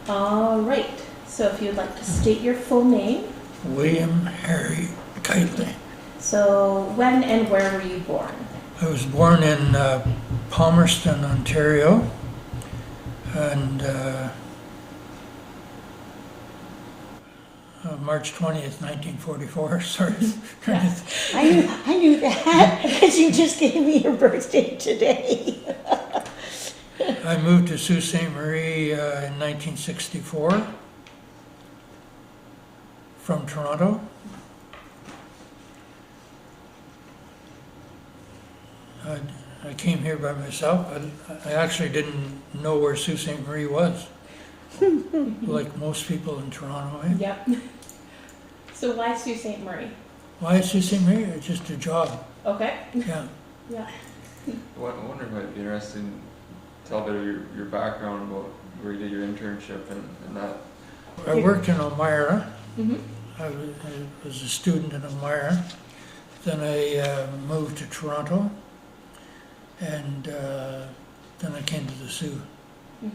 All right. So if you'd like to state your full name. William Harry Kiteley. So when and where were you born? I was born in Palmerston, Ontario, and March 20th, 1944. Sorry. Yeah. I knew that because you just gave me your birthday today. I moved to Sault Ste. Marie in 1964 from Toronto. I came here by myself. I actually didn't know where Sault Ste. Marie was, like most people in Toronto. Eh? Yep. So why Sault Ste. Marie? Why Sault Ste. Marie? It's just a job. Okay. Yeah. Yeah. I wonder if I'd be interested in tell a bit of your background about where you did your internship and that. I worked in Elmira. Mm-hmm. I was a student in Elmira. Then I moved to Toronto, and then I came to the Sioux. Mm-hmm.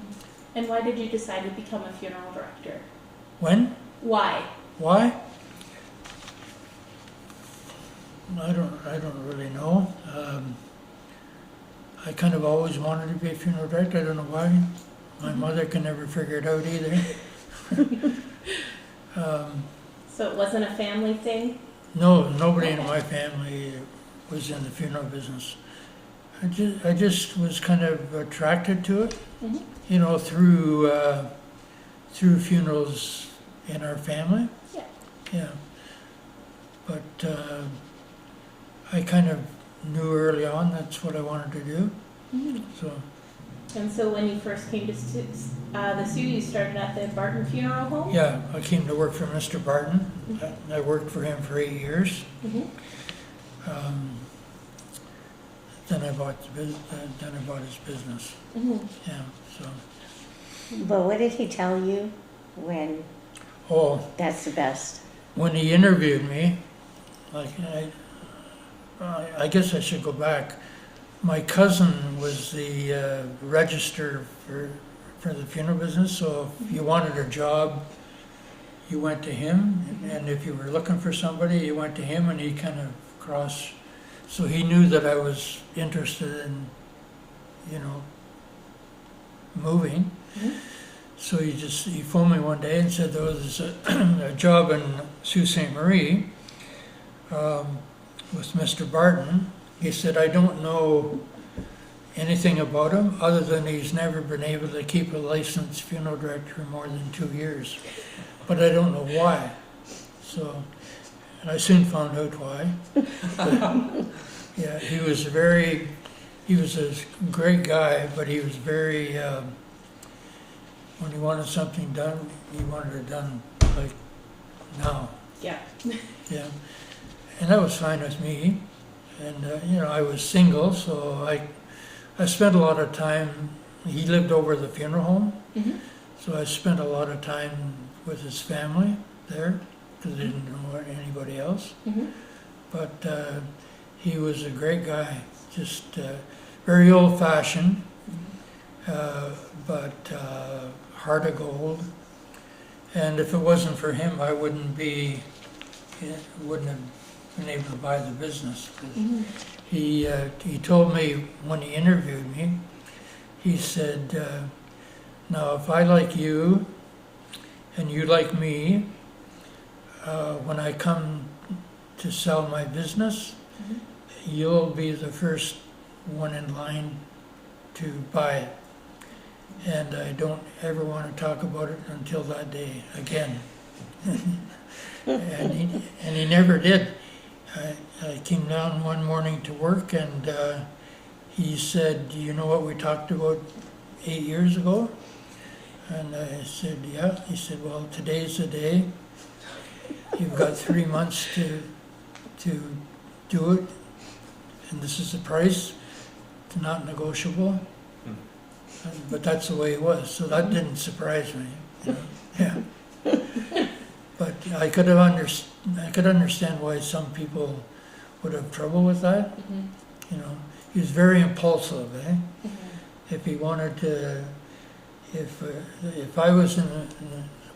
And why did you decide to become a funeral director? When? Why? Why? I don't really know. I kind of always wanted to be a funeral director. I don't know why. My mother can never figure it out either. So it wasn't a family thing? No, nobody in my family was in the funeral business. I just was kind of attracted to it, Mm-hmm. you know, through funerals in our family. Yeah. Yeah. But I kind of knew early on that's what I wanted to do. Mm-hmm. So And so when you first came to the Sioux, you started at the Barton Funeral Home? yeah, I came to work for Mr. Barton. I worked for him for 8 years. Mm-hmm. Then I bought his business. Mm-hmm. Yeah. So But what did he tell you when that's the best? when he interviewed me, like I guess I should go back. My cousin was the register for the funeral business, so if you wanted a job, you went to him, and if you were looking for somebody, you went to him, and he kind of crossed. So he knew that I was interested in, you know, moving. Mm-hmm. So he phoned me one day and said there was a job in Sault Ste. Marie with Mr. Barton. He said, I don't know anything about him other than he's never been able to keep a licensed funeral director more than 2 years. But I don't know why. So, and I soon found out why. But, yeah, he was a great guy, but he was very, when he wanted something done, he wanted it done like now. Yeah. Yeah. And that was fine with me. And, you know, I was single, so I spent a lot of time, he lived over the funeral home, Mm-hmm. so I spent a lot of time with his family there, because I didn't know anybody else. Mm-hmm. But he was a great guy, just very old-fashioned, but heart of gold. And if it wasn't for him, I wouldn't have been able to buy the business. Mm-hmm. He told me when he interviewed me, he said, now if I like you and you like me, when I come to sell my business, Mm-hmm. you'll be the first one in line to buy it. And I don't ever want to talk about it until that day again. and he never did. I came down one morning to work, and he said, do you know what we talked about 8 years ago? And I said, yeah. He said, well, today's the day. You've got 3 months to do it, and this is the price. It's not negotiable. But that's the way it was, so that didn't surprise me. You know? Yeah. But I could understand why some people would have trouble with that. Mm-hmm. You know, he was very impulsive. Eh? Mm-hmm. If he wanted to, if I was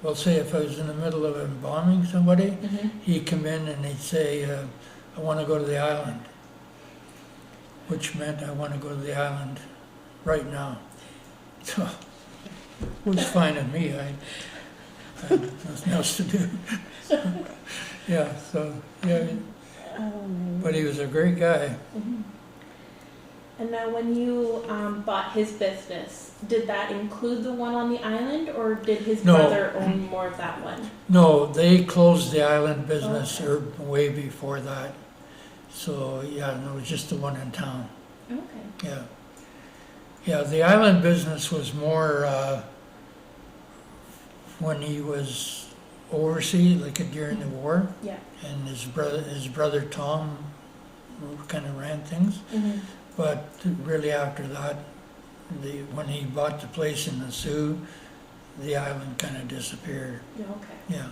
well, say if I was in the middle of embalming somebody, Mm-hmm. he'd come in and he'd say, I want to go to the island, which meant I want to go to the island right now. So it was fine with me. I had nothing else to do. Yeah, but he was a great guy. Mm-hmm. And now when you bought his business, did that include the one on the island, or did his No. brother own more of that one? No, they closed the island business Okay. way before that. So, yeah, no, it was just the one in town. Okay. Yeah. Yeah, the island business was more when he was overseas, like during the war, Yeah. and his brother Tom kind of ran things. Mm-hmm. But really after that, when he bought the place in the Sioux, the island kind of disappeared. Yeah, okay. Yeah.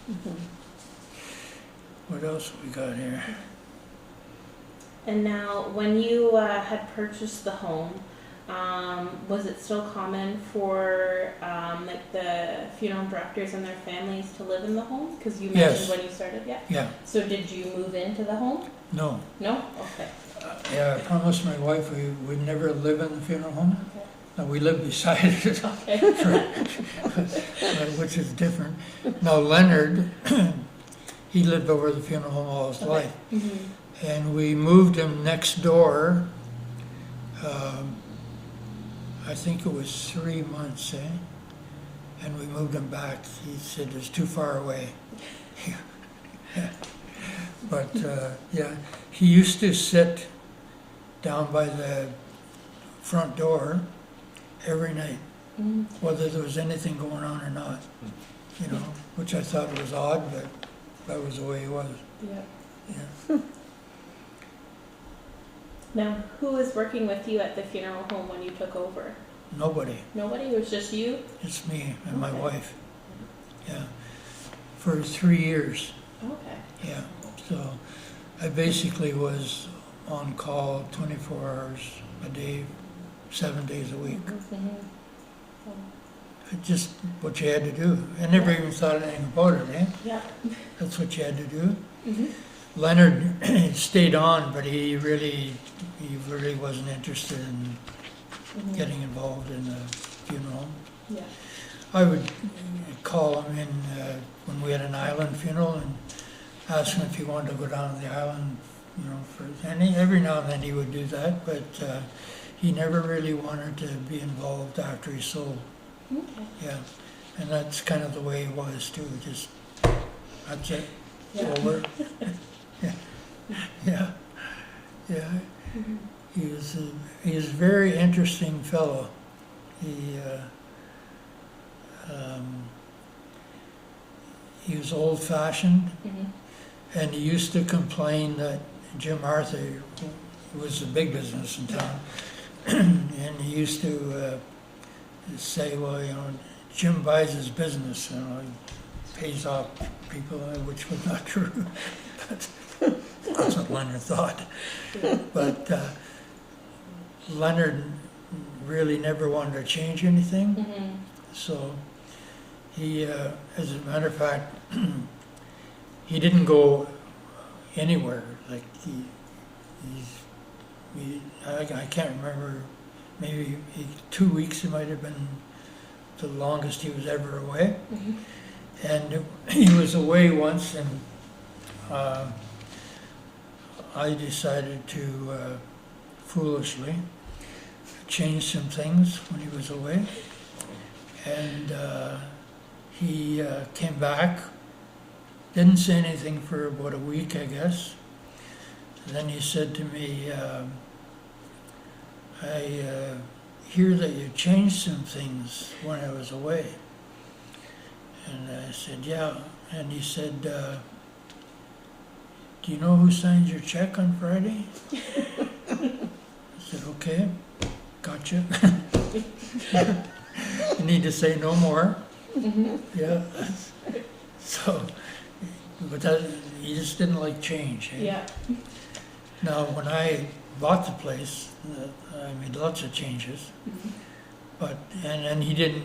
Mhm. What else we got here? And now, when you had purchased the home, was it still common for like the funeral directors and their families to live in the home? Because you mentioned Yes. when you started, yeah. Yeah. So did you move into the home? No. No. Okay. Yeah, I promised my wife we would never live in the funeral home. Okay. No, we lived beside it, Okay. which is different. Now Leonard, he lived over the funeral home all his life. Mm-hmm. And we moved him next door. I think it was 3 months, and we moved him back. He said it's too far away. Yeah. But yeah, he used to sit down by the front door every night, Mm-hmm. whether there was anything going on or not. You know, which I thought was odd, but that was the way he was. Yeah. Yeah. Now, who was working with you at the funeral home when you took over? Nobody. Nobody? It was just you? It's me and my Okay. wife. Yeah. For 3 years. Okay. Yeah. So I basically was on call 24 hours a day, 7 days a week. Mm-hmm. Just what you had to do. I never even thought anything about it, Yeah. That's what you had to do. Mm-hmm. Leonard stayed on, but he really wasn't interested in Mm-hmm. getting involved in the funeral. Yeah. I would call him in when we had an island funeral and ask him if he wanted to go down to the island, and every now and then he would do that, but he never really wanted to be involved after he sold. Okay. Yeah, and that's kind of the way he was too. Just that's it, Yeah. over. Yeah. Mm-hmm. He was a very interesting fellow. He was old-fashioned, Mm-hmm. and he used to complain that Jim Arthur was a big business in town, and he used to say, well, Jim buys his business, he pays off people, which was not true. But that's what Leonard thought. Yeah. But Leonard really never wanted to change anything, Mm-hmm. so he, as a matter of fact, he didn't go anywhere. Like I can't remember. Maybe 2 weeks. It might have been the longest he was ever away. Mm-hmm. And he was away once, and I decided to foolishly change some things when he was away. And he came back, didn't say anything for about a week, I guess. And then he said to me, I hear that you changed some things when I was away. And I said, yeah. And he said, do you know who signs your check on Friday? I said, okay, gotcha. You need to say no more. Mm-hmm. Yeah. So, but he just didn't like change. Yeah. Now, when I bought the place, I made lots of changes. Mm-hmm. But, and he didn't,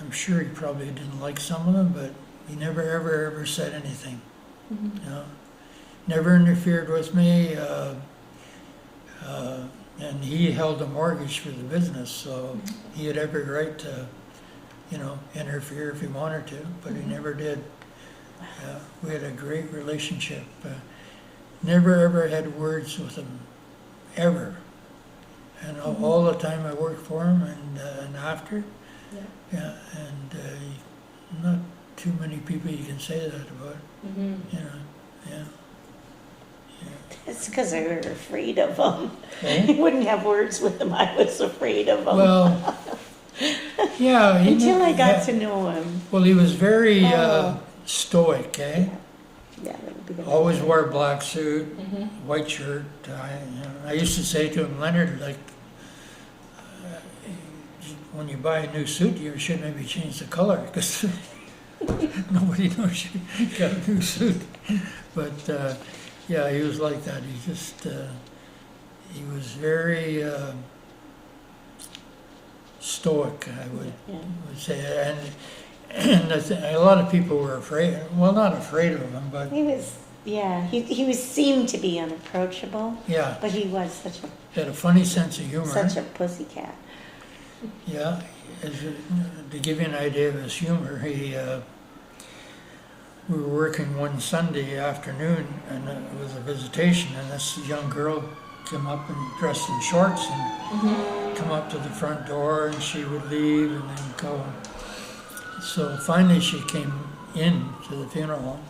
I'm sure he probably didn't like some of them, but he never, ever said anything, Mhm. you know? Never interfered with me, and he held a mortgage for the business, so he had every right to, you know, interfere if he wanted to, but he never did. Yeah, we had a great relationship. Never ever had words with him, ever. And all the time I worked for him and after, Yeah. yeah, and not too many people you can say that about, Mhm. you know, yeah. It's because I was afraid of him. Eh? I wouldn't have words with him. I was afraid of him. Well, yeah. Until I got yeah. to know him. Well, he was very Oh. stoic, eh? Yeah, that would be good. Always wore a black suit, Mhm. white shirt. I used to say to him, Leonard, like, when you buy a new suit, you should maybe change the color because nobody knows you got a new suit. But yeah, he was like that. He just he was very stoic, I would Yeah. say, and a lot of people were afraid. Well, not afraid of him, but He was, yeah, he was seemed to be unapproachable, yeah, but he was had a funny sense of humor. such a pussycat. Yeah, to give you an idea of his humor, we were working one Sunday afternoon, and it was a visitation, and this young girl came up and dressed in shorts and come up to the front door, and she would leave and then go. So finally she came in to the funeral home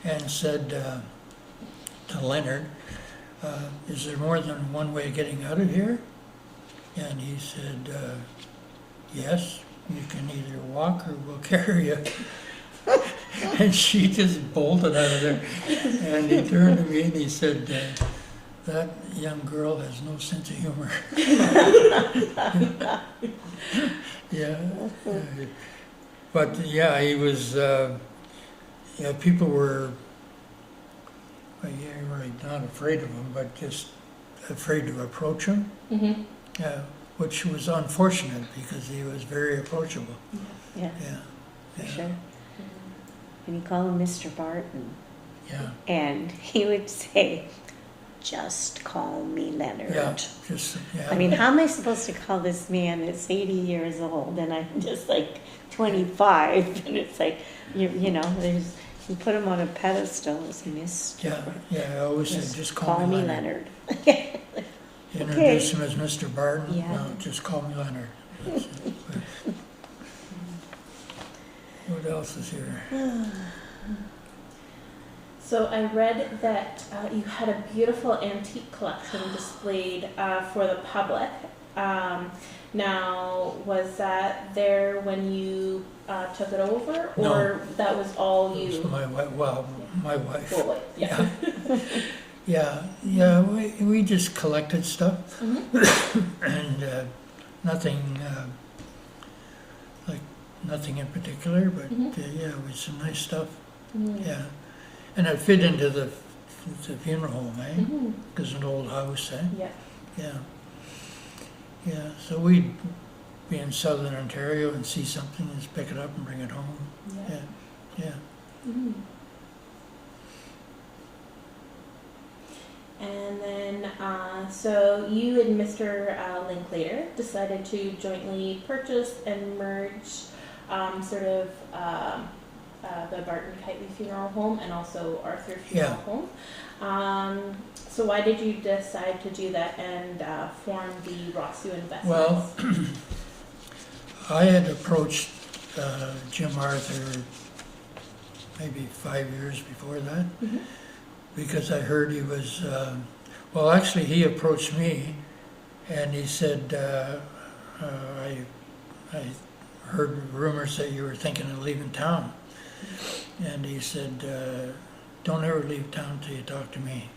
and said to Leonard, is there more than one way of getting out of here? And he said, yes, you can either walk or we'll carry you. And she just bolted out of there. And he turned to me and he said, that young girl has no sense of humor. Yeah. But yeah, he was, yeah, people were, well, yeah, right, not afraid of him, but just afraid to approach him. Mhm. Which was unfortunate because he was very approachable. Yeah, Yeah, for yeah, sure. And you call him Mr. Barton, yeah, and he would say, just call me Leonard. yeah. Just yeah. I mean, how am I supposed to call this man that's 80 years old and I'm just like 25? And it's like, you know, you put him on a pedestal as Mr. yeah, yeah. I always said, just call me Leonard. Introduce him as Mr. Barton. Yeah. No, just call me Leonard. That's it. What else is here? So I read that you had a beautiful antique collection displayed for the public. Now, was that there when you took it over, or No. that was all It was you? my wife. Well, my wife. Well, wait, yeah. Yeah. We just collected stuff, Mhm. and nothing like nothing in particular, but Mhm. yeah, it was some nice stuff. Mhm. Yeah, and it fit into the funeral home, eh? Mhm. Because an old house, eh? Yeah. Yeah. So we'd be in southern Ontario and see something, and just pick it up and bring it home. Yeah. Yeah. Mhm. And then, so you and Mr. Linklater decided to jointly purchase and merge sort of the Barton Kiteley Funeral Home and also Arthur Funeral Home. So why did you decide to do that and form the Rossio Investments? Well, I had approached Jim Arthur maybe 5 years before that. Mhm. Because I heard he was, well, actually, he approached me, and he said, I heard rumors that you were thinking of leaving town. And he said, don't ever leave town till you talk to me.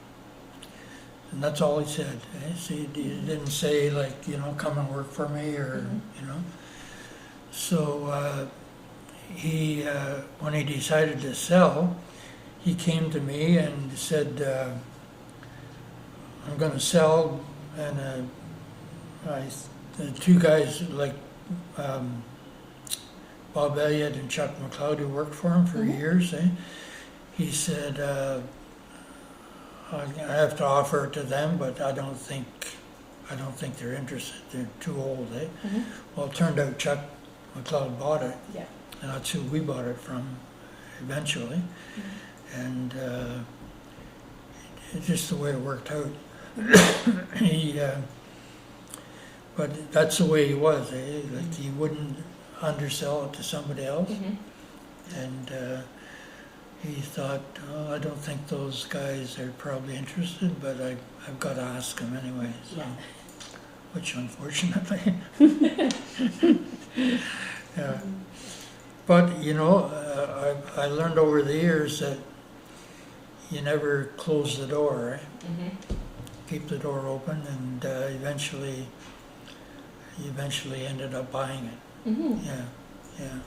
And that's all he said. He didn't say, like, you know, come and work for me, or, you know. So he, when he decided to sell, he came to me and said, I'm going to sell, and I the two guys like Bob Elliott and Chuck McLeod who worked for him for Mhm. years, he said, I have to offer it to them, but I don't think they're interested. They're too old, eh? Mhm. Well, it turned out Chuck McLeod bought it, Yeah. and that's who we bought it from eventually. And it's just the way it worked out. He, but that's the way he was, eh? Like he wouldn't undersell it to somebody else, Mhm. and he thought, oh, I don't think those guys are probably interested, but I've got to ask them anyway. So, Yeah. which unfortunately, yeah. But you know, I learned over the years that you never close the door, right? Mhm. Keep the door open, and eventually ended up buying it. Mhm. Yeah, yeah.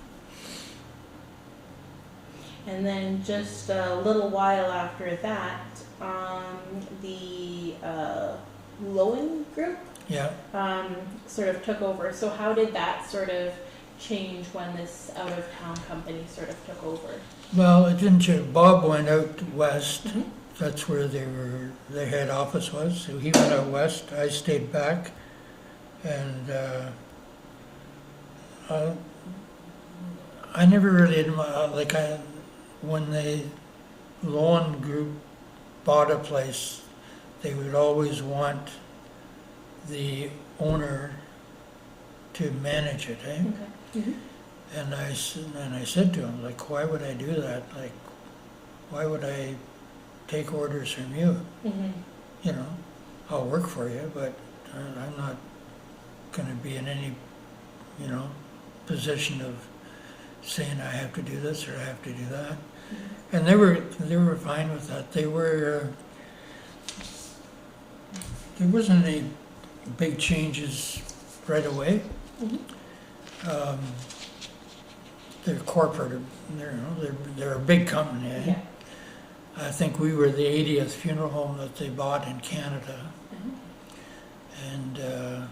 And then just a little while after that, the Lowen group Yeah, sort of took over. So how did that sort of change when this out-of-town company sort of took over? well, it didn't change. Bob went out west. Mhm. That's where their head office was. So he went out west. I stayed back, and I never really when the loan group bought a place, they would always want the owner to manage it, eh? Okay. Mhm. And I said to him, like, why would I do that? Like, why would I take orders from you? Mhm. You know, I'll work for you, but I'm not going to be in any, you know, position of saying I have to do this or I have to do that. Mhm. And they were fine with that. They were there wasn't any big changes right away. Mhm. They're corporate. They're a big company. Eh? Yeah. I think we were the 80th funeral home that they bought in Canada, Mhm. and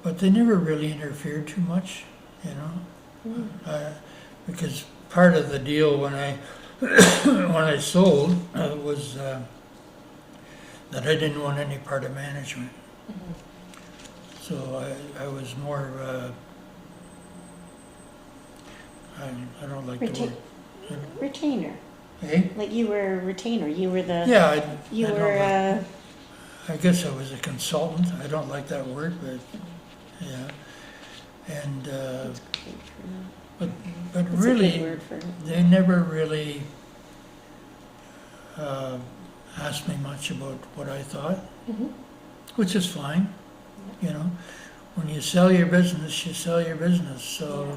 but they never really interfered too much, you know. Mhm. Because part of the deal when I when I sold was that I didn't want any part of management. Mhm. So I was more I don't like the Reta- word. Retainer. Eh? Like you were a retainer. You were the. Yeah, You I don't were. like- I guess I was a consultant. I don't like that word, but yeah. And but It's a really, good word for it. they never really asked me much about what I thought, Mhm. which is fine. You know, when you sell your business, you sell your business. So Yeah.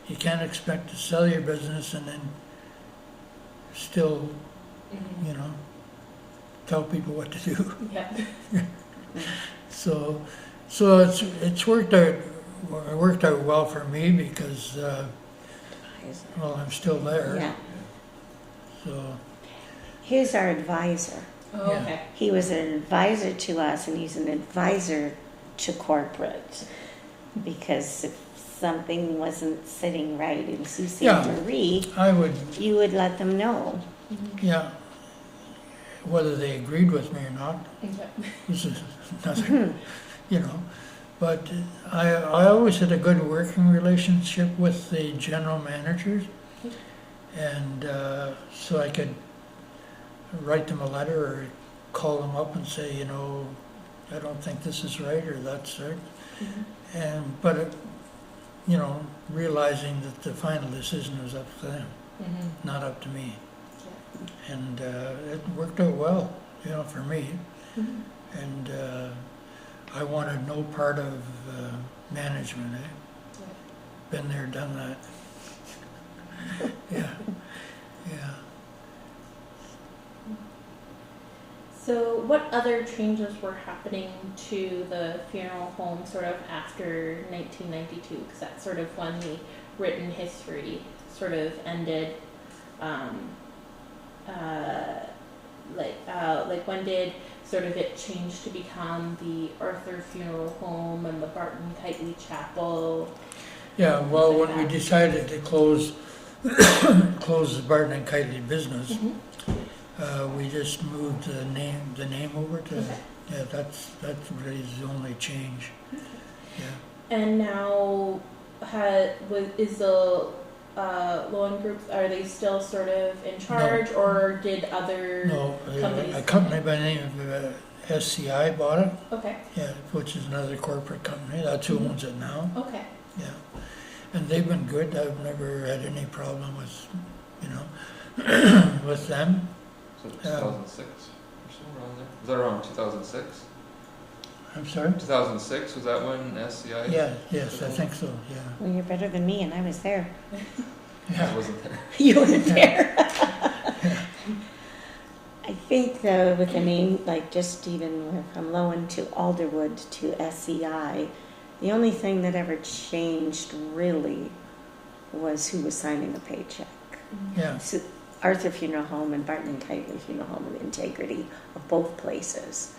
you can't expect to sell your business and then still, Mhm. you know, tell people what to do. Yeah. So it's worked out. It worked out well for me because well, I'm still there. Yeah. So Here's our advisor. Oh, Yeah. okay. He was an advisor to us, and he's an advisor to corporate. Because if something wasn't sitting right in Sault Ste. Yeah. Marie, I would, you would let them know. Mhm. yeah, whether they agreed with me or not, Okay. this is another, you know. But I always had a good working relationship with the general managers, and so I could write them a letter or call them up and say, you know, I don't think this is right or that's right. Mhm. But you know, realizing that the final decision was up to them, Mhm. not up to me, Yeah. and it worked out well, you know, for me. Mhm. And I wanted no part of management. Eh? Yeah. Been there, done that. Yeah, yeah. So, what other changes were happening to the funeral home sort of after 1992? Because that's sort of when the written history sort of ended. Like when did sort of it changed to become the Arthur Funeral Home and the Barton Kiteley Chapel. Yeah, well, Things like when we that. decided to close, close the Barton and Kiteley business, we just moved the name over to, Okay. yeah, that's really the only change. Yeah. And now, is the loan groups, are they still sort of in charge, or did other No, companies? a company by the name of SCI bought it, Okay, yeah, which is another corporate company. That's who owns it now, okay. yeah. And they've been good. I've never had any problem with, with them. So 2006 or so, around there? Was that around 2006? I'm sorry? 2006, was that when SCI? Yeah, yes, I think so, yeah. Well, you're better than me, and I was there. I Yeah, wasn't there. You were there. I think though, with the name, like just even from Lowen to Alderwood to SEI, the only thing that ever changed really was who was signing the paycheck. yeah, So Arthur Funeral Home and Barton and Kiteley Funeral Home, the integrity of both places,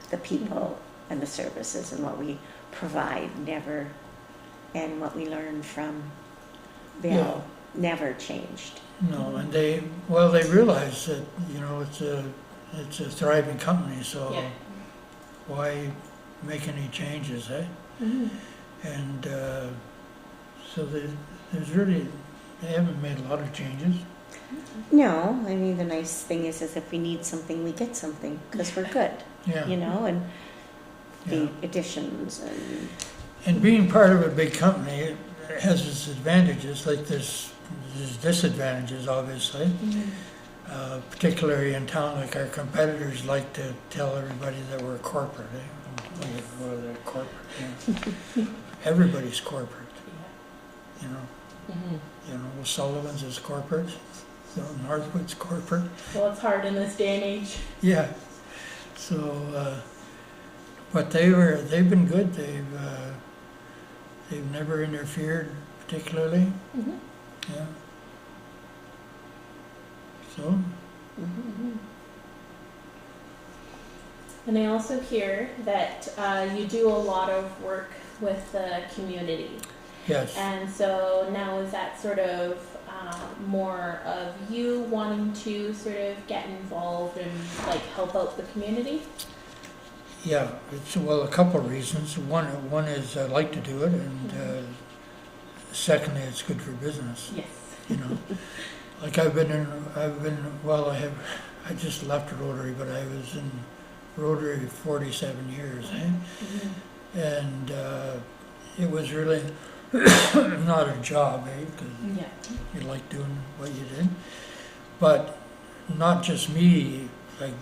the people and the services and what we provide never, and what we learned from Bill Yeah. never changed. no, and they realize that, it's a thriving company, so Yeah. why make any changes, eh? Mhm. And so there's really, they haven't made a lot of changes. No, I mean the nice thing is if we need something, we get something because we're good, Yeah, and the yeah. additions and And being part of a big company, it has its advantages, like there's disadvantages, obviously. Mhm. Particularly in town, like our competitors like to tell everybody that we're corporate, eh? Well, they're corporate, yeah. Everybody's corporate, Mhm. Sullivan's is corporate, so Northwood's corporate. Well, it's hard in this day and age. Yeah, so, but they've been good, they've never interfered particularly, Mhm. yeah. So, Mhm. And I also hear that you do a lot of work with the community. yes, And so now is that sort of more of you wanting to sort of get involved and like help out the community? yeah, it's, well, a couple of reasons. One is I like to do it, and secondly, it's good for business, Yes. Like I just left Rotary, but I was in Rotary 47 years, eh? Mm-hmm. And it was really not a job, eh? 'Cause Yeah. you like doing what you did. But not just me, like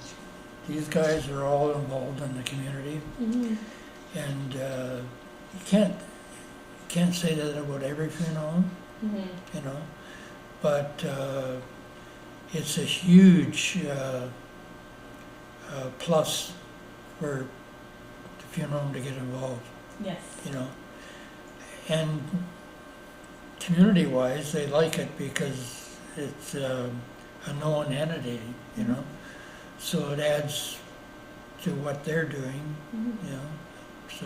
these guys are all involved in the community, Mm-hmm. and you can't say that about every funeral home, Mm-hmm. But it's a huge plus for the funeral home to get involved, Yes. And community-wise, they like it because it's a known entity, so it adds to what they're doing, Mm-hmm. So,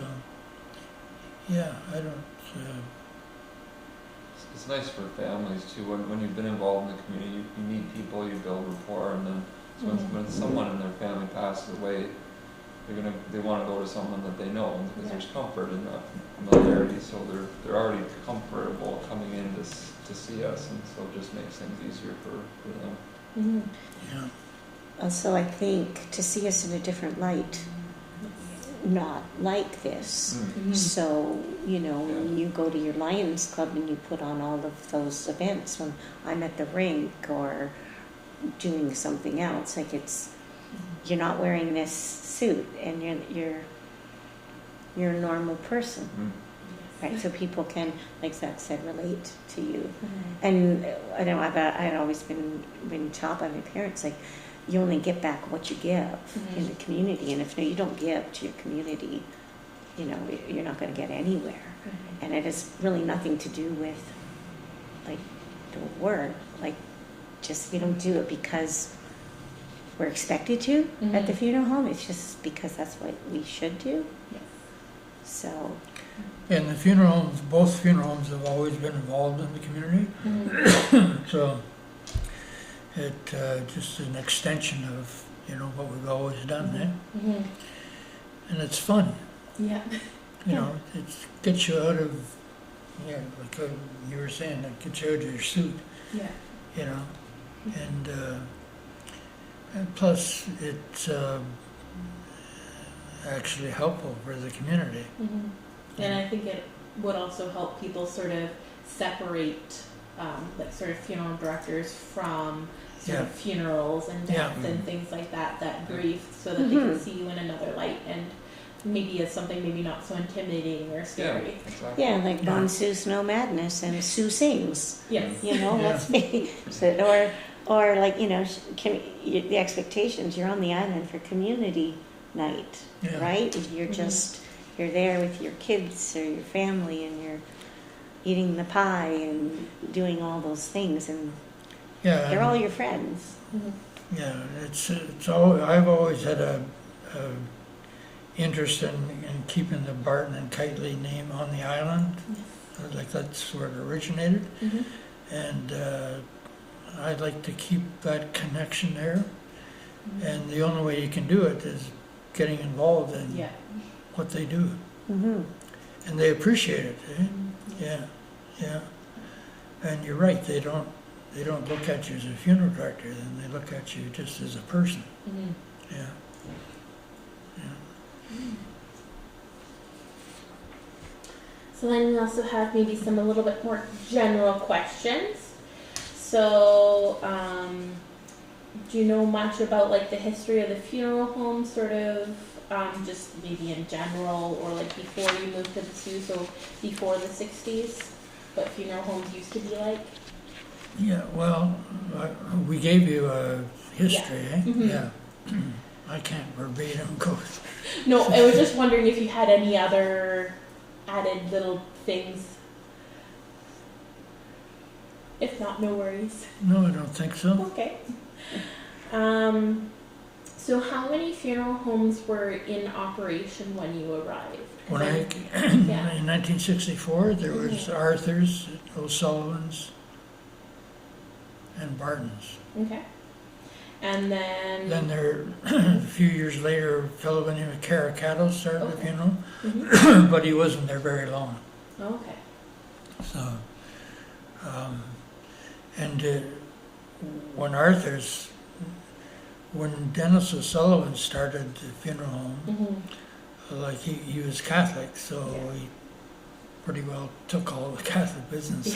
yeah, I don't. It's nice for families too, when you've been involved in the community, you meet people, you build rapport, and then so when someone in their family passes away, they want to go to someone that they know, because there's comfort in that familiarity, so they're already comfortable coming in to see us, and so it just makes things easier for them. Mm-hmm. Yeah. also I think to see us in a different light, not like this. Mm-hmm. So, when you go to your Lions Club and you put on all of those events, when I'm at the rink or doing something else, like you're not wearing this suit and you're a normal person, right? So people can, like Zach said, relate to you. Mm-hmm. And I know I'd always been taught by my parents, like, you only get back what you give in the community, and if you don't give to your community, you're not going to get anywhere. Mm-hmm. And it has really nothing to do with like the work, like just we don't do it because we're expected to at the Mhm. funeral home. It's just because that's what we should do. Yes. So, And the funeral homes, both funeral homes have always been involved in the community. Mhm. So it just an extension of, what we've always done, eh? Mhm. And it's fun, Yeah. it gets you out of, like you were saying, it gets you out of your suit, Yeah. and plus it's actually helpful for the community. Mhm. And I think it would also help people sort of separate, like sort of funeral directors from sort of funerals and death Yeah. and things like that, that grief, so that they can see you in another light and maybe as something maybe not so intimidating or Yeah, scary. exactly. yeah, like Yeah. Bon Sue's No Madness and Sue Sings. Yes. Yeah. Let's be, or like, the expectations, you're on the island for community night, Yeah. right? You're Mhm. just, you're there with your kids or your family and you're eating the pie and doing all those things and Yeah. they're all your friends. Mhm. Yeah, I've always had a interest in keeping the Barton and Kiteley name on the island. Like that's where it originated. Mhm. And I'd like to keep that connection there. And the only way you can do it is getting involved in Yeah. what they do. Mm-hmm. And they appreciate it. Eh? Mhm. Yeah. And you're right, they don't look at you as a funeral director, then they look at you just as a person. Mhm. Yeah. So then we also have maybe some a little bit more general questions. So, do you know much about like the history of the funeral home, sort of, just maybe in general, or like before you moved to the Sioux, so before the 60s, what funeral homes used to be like? Yeah, well, we gave you a history, eh? Mhm. Yeah. I can't verbatim go. No, I was just wondering if you had any other added little things. If not, no worries. No, I don't think so. Okay. So how many funeral homes were in operation when you arrived? 'Cause When Yeah. in 1964, there was Mhm. Arthur's, O'Sullivan's, and Barton's. Okay. And then. Then there, a few years later, a fellow by the name of Caracato started the Okay. funeral, Mhm. but he wasn't there very long. Okay. So, and when Dennis O'Sullivan started the funeral home, Mhm. like he was Catholic, so Yeah. he pretty well took all the Catholic business.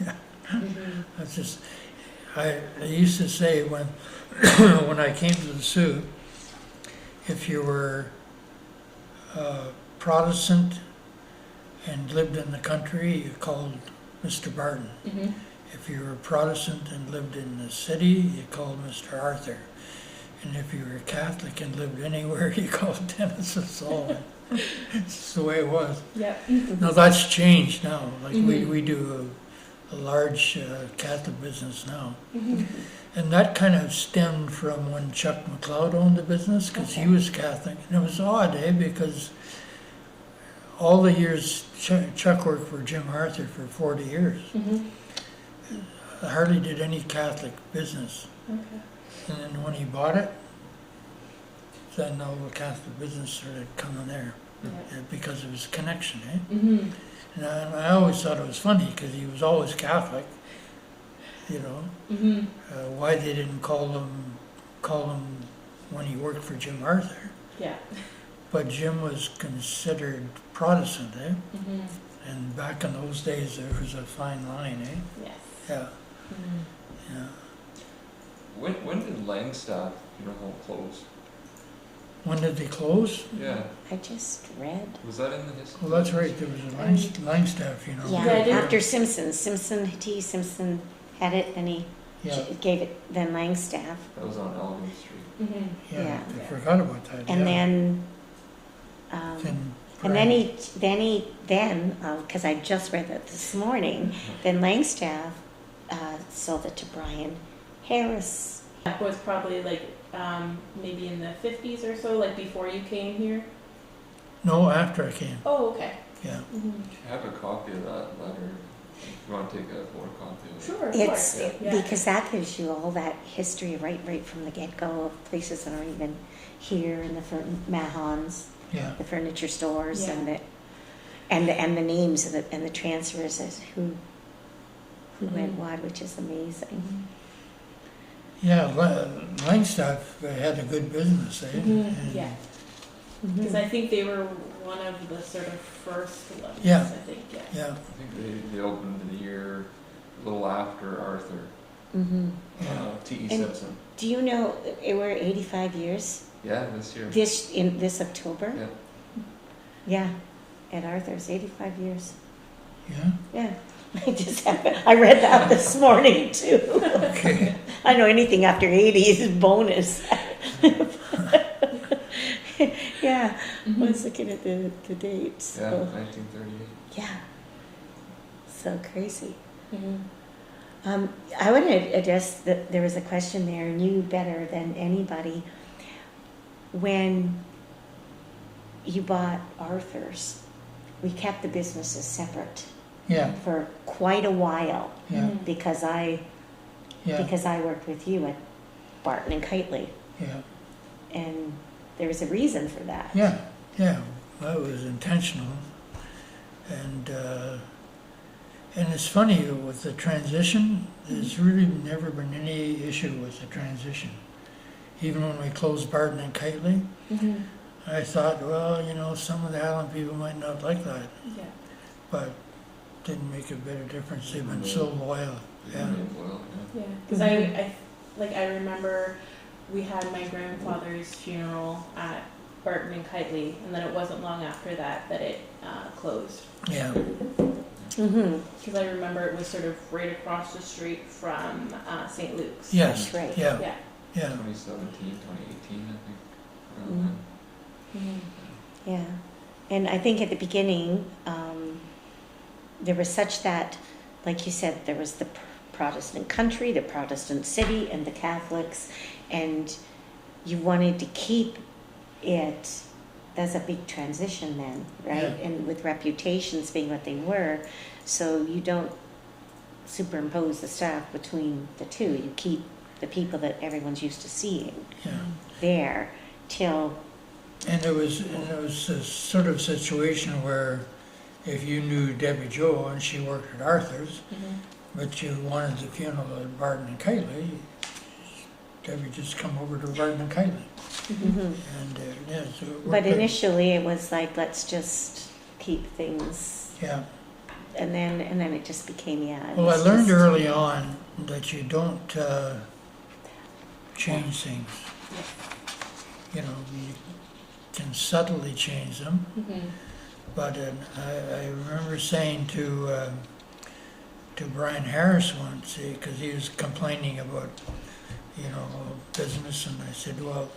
Yeah. Mhm. That's just, I used to say when when I came to the Sioux, if you were Protestant and lived in the country, you called Mr. Barton. Mhm. If you were Protestant and lived in the city, you called Mr. Arthur. And if you were Catholic and lived anywhere, you called Dennis O'Sullivan. It's just the way it was. Yep. Now that's changed now. Like Mhm. we do a large Catholic business now. Mhm. And that kind of stemmed from when Chuck McLeod owned the business, because he Okay. was Catholic. And it was odd, because all the years Chuck worked for Jim Arthur for 40 years, Mhm. hardly did any Catholic business. Okay. And then when he bought it, then all the Catholic business started coming there Yeah. because of his connection, eh? Mhm. And I always thought it was funny because he was always Catholic, Mhm. why they didn't call him when he worked for Jim Arthur. Yeah. But Jim was considered Protestant, eh? Mhm. And back in those days, there was a fine line, eh? Yes. Yeah, Mhm. yeah. When did Langstaff Funeral Home close? When did they close? Yeah, I just read. was that in the history? Well, that's right, there was a Langstaff, Yeah, Yeah, I didn't- after Simpson had it, and he Yeah, gave it then Langstaff, That was on Elgin Street. Mhm. yeah, Yeah. I forgot about that, and yeah. then Then because I just read that this morning, then Langstaff sold it to Brian Harris. That was probably like maybe in the 50s or so, like before you came here? No, after I came, Oh, okay. yeah. Mhm. I have a copy of that letter, if you wanna take a photocopy of it. Sure, of It's, course. Yeah. because that gives you all that history right from the get-go of places that aren't even here, and the Mahans, Yeah, the furniture stores, Yeah. and the names and the transfers as who went what, which is amazing. yeah, Langstaff had a good business, eh? Mhm, And- yeah. Because I think they were one of the sort of first ones. Yeah. I think, yeah. Yeah, I think they opened the year a little after Arthur, Mm-hmm. yeah, T.E. And- Simpson. Do you know it were 85 years Yeah, this year. this October? Yeah. Yeah, at Arthur's 85 years. yeah, Yeah. I read that this morning too. okay. I know anything after 80 is bonus. Yeah, I Mhm. was looking at the dates. Yeah, So, 1938. yeah. So crazy. Mhm. I want to address that there was a question there, and you better than anybody. When you bought Arthur's, we kept the businesses separate Yeah, for quite a while yeah, Mhm. because I yeah, worked with you at Barton and Kiteley, yeah, and there was a reason for that. yeah, yeah, that was intentional. And it's funny, with the transition, there's really never been any issue with the transition. Even when we closed Barton and Kiteley, Mhm. I thought, well, you know, some of the Island people might not like that, Yeah. but didn't make a bit of difference. They've been so loyal. Yeah, Well, Yeah. Because I remember we had my grandfather's funeral at Barton and Kiteley, and then it wasn't long after that it closed. yeah, Mm-hmm. Because I remember it was sort of right across the street from St. Luke's. yes, That's right. yeah, Yeah. yeah, 2017, 2018, I think. Mm. around Mhm. Yeah, and I think at the beginning, there was such that, like you said, there was the Protestant country, the Protestant city, and the Catholics, and you wanted to keep it. That's a big transition then, right? Yeah. And with reputations being what they were, so you don't superimpose the staff between the two. You keep the people that everyone's used to seeing yeah. there till. And it was a sort of situation where if you knew Debbie Jo and she worked at Arthur's, Mhm. but you wanted the funeral at Barton and Kiteley, Debbie just come over to Barton and Kiteley. Mhm. And yeah, so it But worked out. initially, it was like, let's just keep things, Yeah. and then it just became, yeah. it Well, I was learned just- early on that you don't change things. You know, you can subtly change them. Mhm. But I remember saying to Brian Harris once, because he was complaining about, you know, business, and I said, well,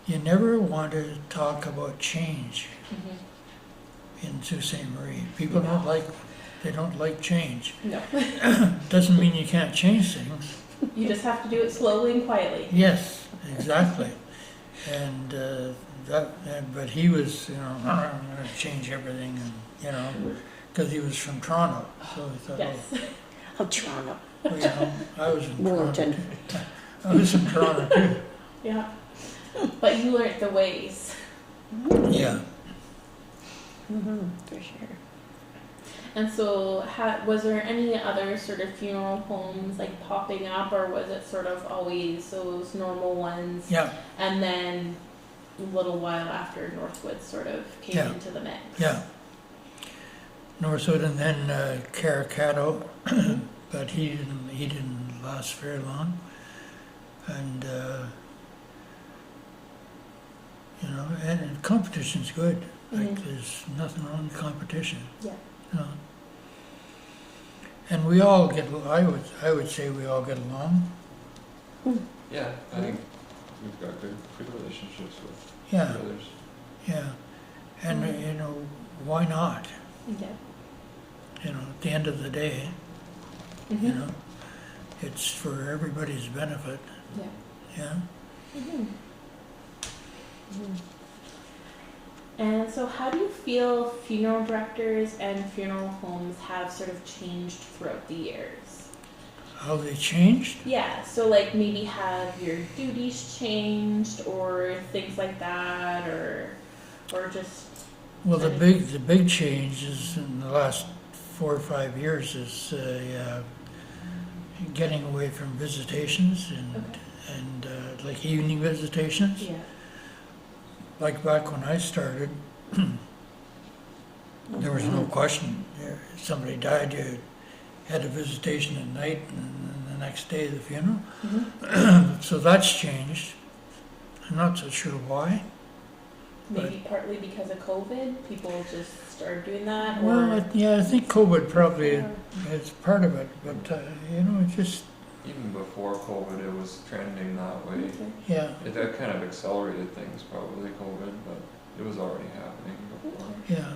you never want to talk about change Mhm. in Sault Ste. Marie. People don't like change. No. Doesn't mean you can't change things. You just have to do it slowly and quietly. Yes, exactly. And but he was, you know, I'm going to change everything, and you know, because he was from Toronto, so I thought, Yes. Oh, Toronto. well, you know, I was in Toronto. Moulton. Too. I was in Toronto too. Yeah. But you learned the ways. Yeah. Mm-hmm, for sure. And so, was there any other sort of funeral homes like popping up, or was it sort of always those normal ones? Yeah. And then a little while after, Northwood sort of came Yeah. into the mix. Yeah. Northwood, and then Caracato, but he didn't last very long, and you know, and competition's good. Like Mhm. there's nothing wrong with competition. Yeah. You know. And we all get. I would say we all get along. Yeah, I think we've got good relationships with Yeah. the others. Yeah. And Mhm. you know, why not? Yeah. You know, at the end of the day, Mhm. you know, it's for everybody's benefit. Yeah. Yeah. Mhm. Mhm. And so, how do you feel funeral directors and funeral homes have sort of changed throughout the years? How they changed? Yeah, so like maybe have your duties changed or things like that, or just Well, the big change is in the last 4 or 5 years is getting away from visitations Okay. and like evening visitations. yeah. Like back when I started, there was no question. If somebody died, you had a visitation at night, and then the next day the funeral. Mm-hmm. So that's changed. I'm not so sure why. Maybe partly because of COVID, people just started doing that. Well, or yeah, I think COVID probably or- is part of it, but it just, Even before COVID, it was trending that way. Okay. yeah, That kind of accelerated things, probably COVID, but it was already happening before. yeah.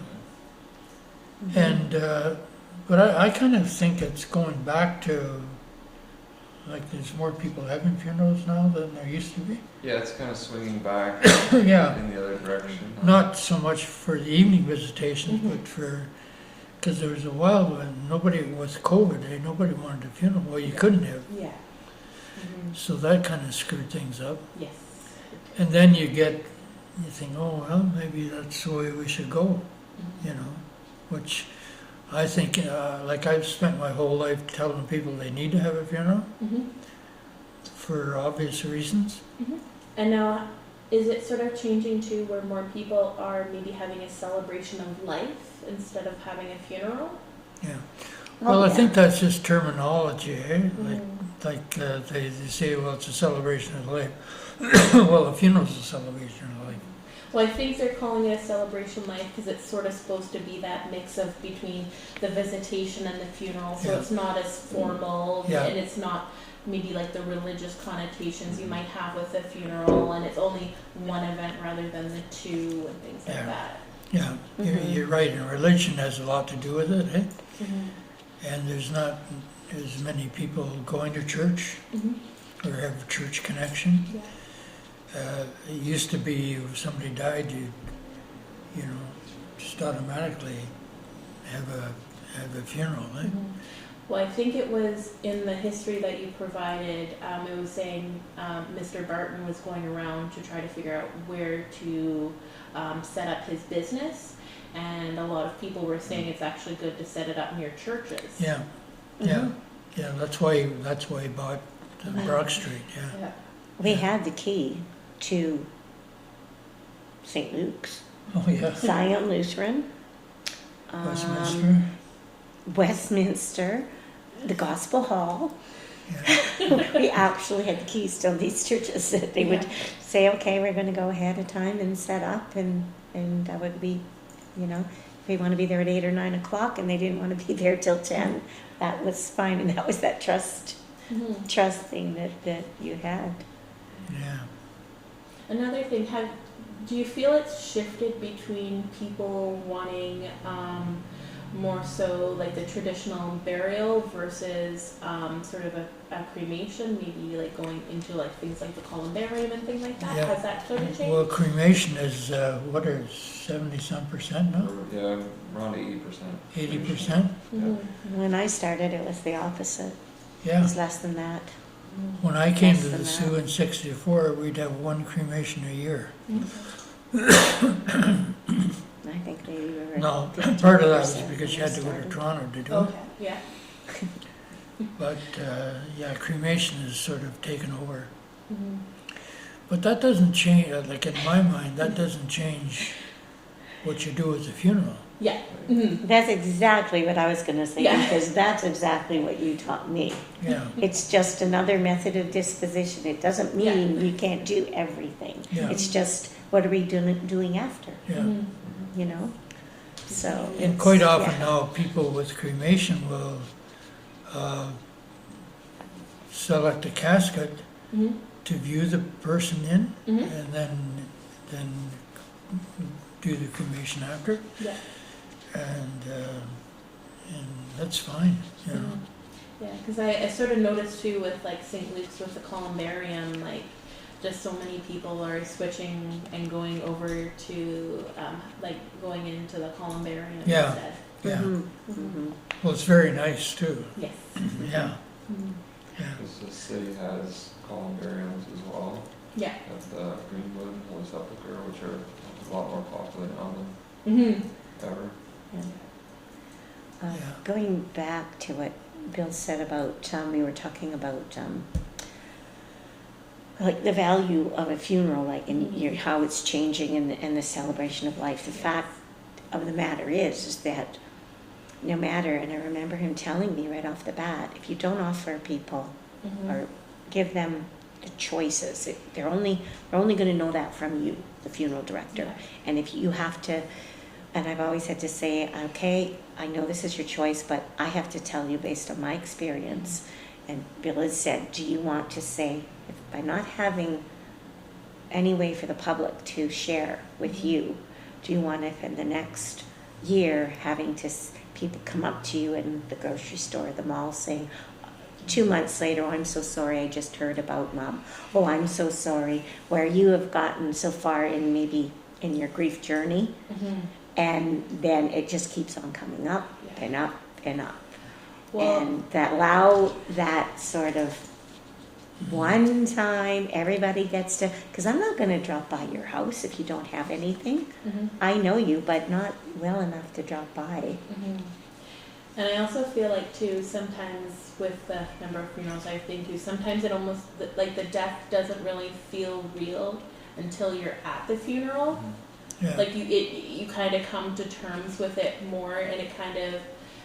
Mhm. And, but I kind of think it's going back to, like, there's more people having funerals now than there used to be. Yeah, it's kind of swinging back Yeah, in the other direction. not so much for the evening visitations, Mhm. but because there was a while when nobody, with COVID, nobody wanted a funeral. Well, you couldn't have. Yeah. Mhm. So that kind of screwed things up. Yes. And then you think, oh, well, maybe that's the way we should go, Mhm. which I think, like I've spent my whole life telling people they need to have a funeral Mhm. for obvious reasons. Mhm. And now, is it sort of changing to where more people are maybe having a celebration of life instead of having a funeral? Yeah. Oh, Well, I yeah. think that's just terminology, eh? Mhm. Like they say, well, it's a celebration of life. Well, a funeral's a celebration of life. Well, I think they're calling it a celebration life because it's sort of supposed to be that mix of between the visitation and the funeral. So Yeah. it's not as formal Yeah. and it's not maybe like the religious connotations you might have with a funeral, and it's only one event rather than the two and things Yeah. like that. Yeah, Mhm. you're right, and religion has a lot to do with it, eh? Mm-hmm. And there's not as many people going to church Mm-hmm. or have a church connection. Yeah. It used to be if somebody died, just automatically have a funeral, eh? Mhm. Well, I think it was in the history that you provided, it was saying Mr. Barton was going around to try to figure out where to set up his business, and a lot of people were saying it's actually good to set it up near churches. Yeah, yeah. That's why he bought Mhm. Brock Street. Yeah, Yeah. We had the key to St. Luke's, oh yeah, Zion Lutheran, Westminster. Westminster, the Gospel Hall. Yeah, We actually had the keys to these churches that they would Yeah. say, okay, we're going to go ahead of time and set up, and that would be, if we want to be there at 8 or 9 o'clock, and they didn't want to be there till 10, that was fine, and that was that trust Mhm. thing that you had. yeah. Another thing, do you feel it's shifted between people wanting more so like the traditional burial versus sort of a cremation, maybe like going into like things like the columbarium and things like that? Yeah. Has that sort of changed? Well, cremation is 70-some% now, Yeah, around 80%. 80%. Mhm. When I started, it was the opposite. It Yeah. was less than that. When I came Less to than the that. Sioux in '64, we'd have one cremation a year. I think maybe we were. No, 15% part of that was when because you I had to go to started. Toronto to do it. Okay, yeah. But yeah, cremation is sort of taken over. Mhm. But that doesn't change, like in my mind, that doesn't change what you do at the funeral. Yeah. Mhm. That's exactly what I was going to say, Yeah. because that's exactly what you taught me. Yeah, It's just another method of disposition. It doesn't mean you can't do everything. yeah, It's just, what are we doing after, yeah. Mhm. you know? So. And it's- quite often yeah. now, people with cremation will select a casket Mhm. to view the person in, Mhm. and then do the cremation after, Yeah. and that's fine, you know. Mhm. Yeah, because I sort of noticed too with like St. Luke's with the columbarium, like just so many people are switching and going over to like going into the columbarium Yeah. instead. Yeah. Mm-hmm. Well, it's very nice too. Yes. Yeah. Mhm. Yeah. Because the city has columbariums as well, Yeah. at the Greenwood or Sepulchre, which are a lot more popular now Mm-hmm. than ever. Yeah. Going back to what Bill said about, we were talking about like the value of a funeral, like and how it's changing and the celebration of life. The fact of the matter is that no matter, and I remember him telling me right off the bat, if you don't offer people Mm-hmm. or give them the choices, they're only going to know that from you, the funeral director. Yeah. And if you have to, and I've always had to say, okay, I know this is your choice, but I have to tell you based on my experience. And Bill has said, do you want to say, if by not having any way for the public to share with you, do you want, if in the next year having to people come up to you in the grocery store, the mall, saying, 2 months later, oh, I'm so sorry, I just heard about Mom. Oh, I'm so sorry. Where you have gotten so far in maybe in your grief journey, Mm-hmm. and then it just keeps on coming up Yeah. and up and up. Well, And that allow that sort of one time everybody gets to, because I'm not going to drop by your house if you don't have anything. mm-hmm. I know you, but not well enough to drop by. Mm-hmm. And I also feel like too, sometimes with the number of funerals I've been to, sometimes it almost, like the death doesn't really feel real until you're at the funeral. Yeah. Like you kind of come to terms with it more, and it kind of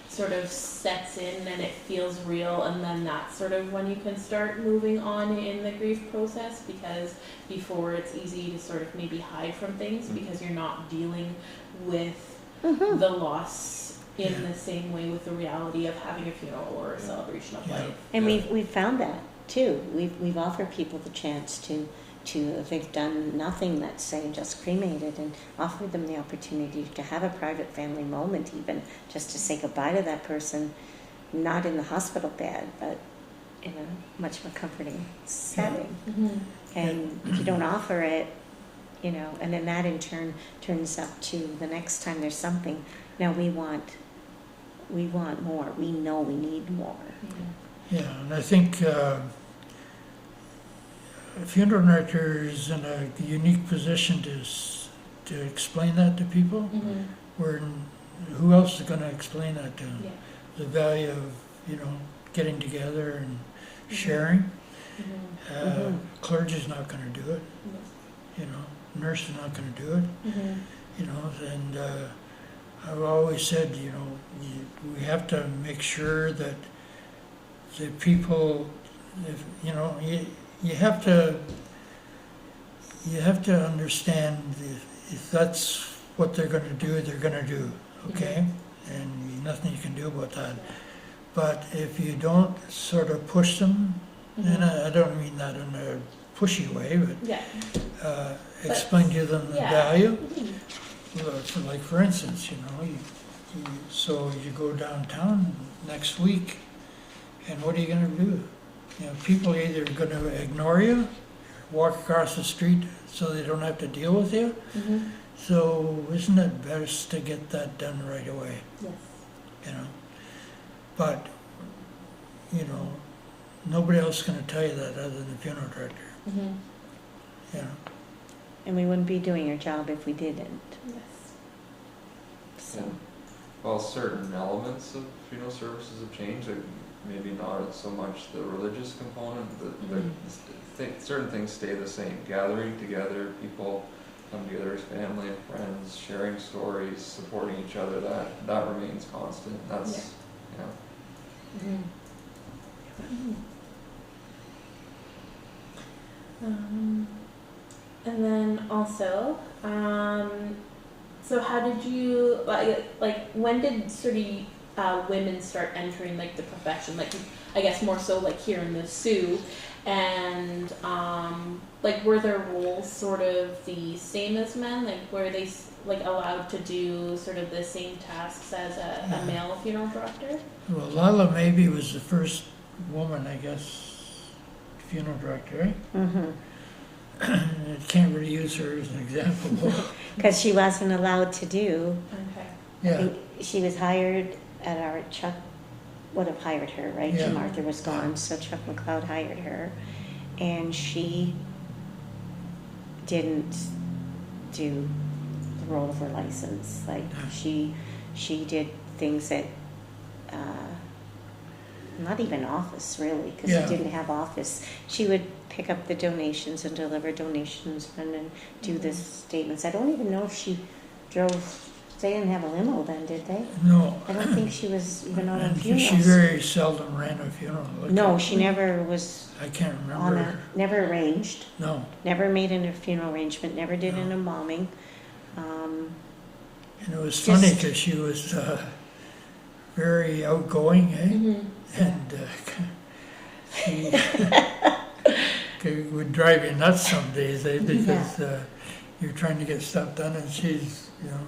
sort of sets in and it feels real, and then that's sort of when you can start moving on in the grief process, because before it's easy to sort of maybe hide from things because you're not dealing with Mm-hmm. the loss in Yeah. the same way with the reality of having a funeral or a celebration of Yeah. life. And Yeah. we've found that too. We've offered people the chance to if they've done nothing, let's say, just cremated, and offered them the opportunity to have a private family moment, even just to say goodbye to that person, not in the hospital bed, but in a much more comforting setting. Mm-hmm. And if you don't offer it, and then that in turn turns up to the next time there's something. Now we want more. We know we need more. Yeah, and I think a funeral director is in a unique position to explain that to people. Mm-hmm. Where who else is going to explain that to them? Yeah. The value of getting together and sharing. Mm-hmm. Clergy's not going to do it. Nurse is not going to do it. Mm-hmm. And I've always said, we have to make sure that the people, you have to understand if that's what they're going to do, they're going to do, okay? And nothing you can do about that. But if you don't sort of push them, and I don't mean that in a pushy way, but Yeah. explain to them the Yeah. value. Mhm. Like for instance, so you go downtown next week, and what are you going to do? People are either going to ignore you, walk across the street so they don't have to deal with you. Mm-hmm. So isn't it best to get that done right away? Yes. But nobody else is going to tell you that other than the funeral director. Mm-hmm. And we wouldn't be doing our job if we didn't. Yes. So. Yeah. Well, certain elements of funeral services have changed. Maybe not so much the religious component, but certain things stay the same. Gathering together, people come together as family and friends, sharing stories, supporting each other. That remains constant. That's Mm-hmm. And then also, so how did you like when did sort of women start entering like the profession? Like I guess more so like here in the Sioux, and like were their roles sort of the same as men? Like were they like allowed to do sort of the same tasks as a male funeral director? Well, Lala maybe was the first woman, I guess, funeral director, right? Mm-hmm. I can't really use her as an example. Because she wasn't allowed to do. Okay. I Yeah, think she was hired at our, Chuck would have hired her, right? Yeah. Jim Arthur was gone, so Chuck McLeod hired her. And she didn't do the role of her license. Like, Yeah. she did things that, not even office really, because Yeah. she didn't have office. She would pick up the donations and deliver donations and then do the statements. I don't even know if she drove, they didn't have a limo then, did they? no. I don't think she was even on a And funeral. she very seldom ran a funeral. No, she never was I can't on remember. never arranged, No, never made a funeral arrangement, never did an embalming. and it was Just- funny because she was very outgoing, eh? Mm-hmm. And she would drive you nuts some days, eh? Because you're trying to get stuff done, and she's, you know.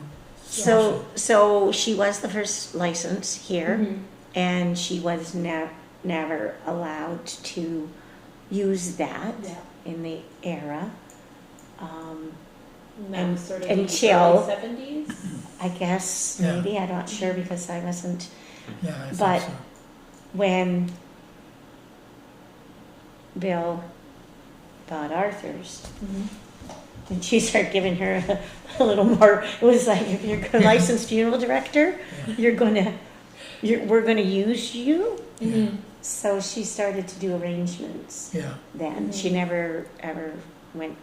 So she was the first license here, Mm-hmm. and she was never allowed to use that Yeah. in the era. And that was sort of Until- the early 70s. I guess Yeah. maybe, I'm not sure because I wasn't. Yeah, I think But- so. When Bill bought Arthur's, Mm-hmm. and she started giving her a little more, it was like, if you're a licensed funeral director, Yeah. we're gonna use you. Mm-hmm. So she started to do arrangements Yeah. then. She never ever went,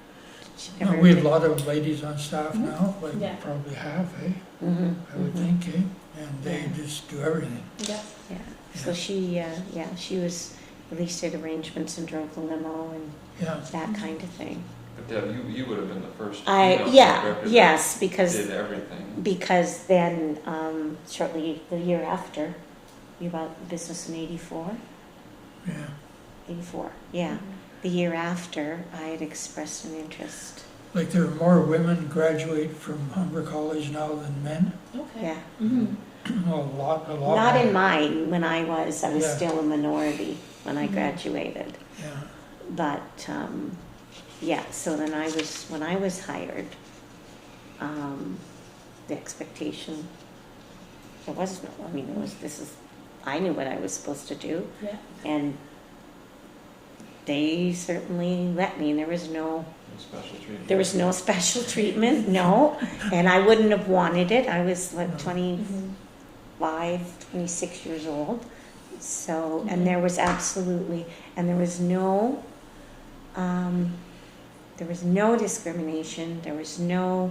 she No, never we have did. a lot of ladies on staff now, like Yeah. probably half, eh? Mhm, I would mhm. think, eh? And they Yeah. just do everything. Yeah. Yeah, so she was, at least did arrangements and drove the limo and Yeah. that kind of thing. But Deb, you would have been the first female director that Yes, because did everything. then, shortly the year after, you bought the business in 84? Yeah. 84, yeah. The year after, I had expressed an interest. Like there are more women graduate from Humber College now than men. Okay. Yeah. Mm-hmm. A lot. Not more. in mine, when I was Yeah. still a minority when I Mhm. graduated. Yeah. But, yeah, so then when I was hired, the expectation, there was no, I mean, I knew what I was supposed to do, Yeah. and they certainly let me, and there was no special treatment, no, and I wouldn't have wanted it. I was like No. 25, 26 years old, so, Mhm. and there was no discrimination, there was no,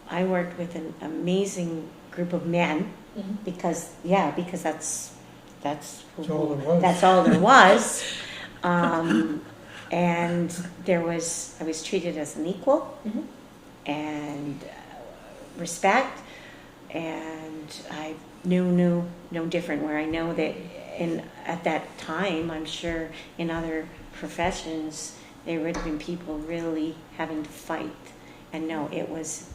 I worked with an amazing group of men, Mm-hmm. because that's That's all there was. that's all there was. And I was treated as an equal Mm-hmm. and respect, and I knew no different, where I know that at that time, I'm sure in other professions, there would have been people really having to fight, and no, it was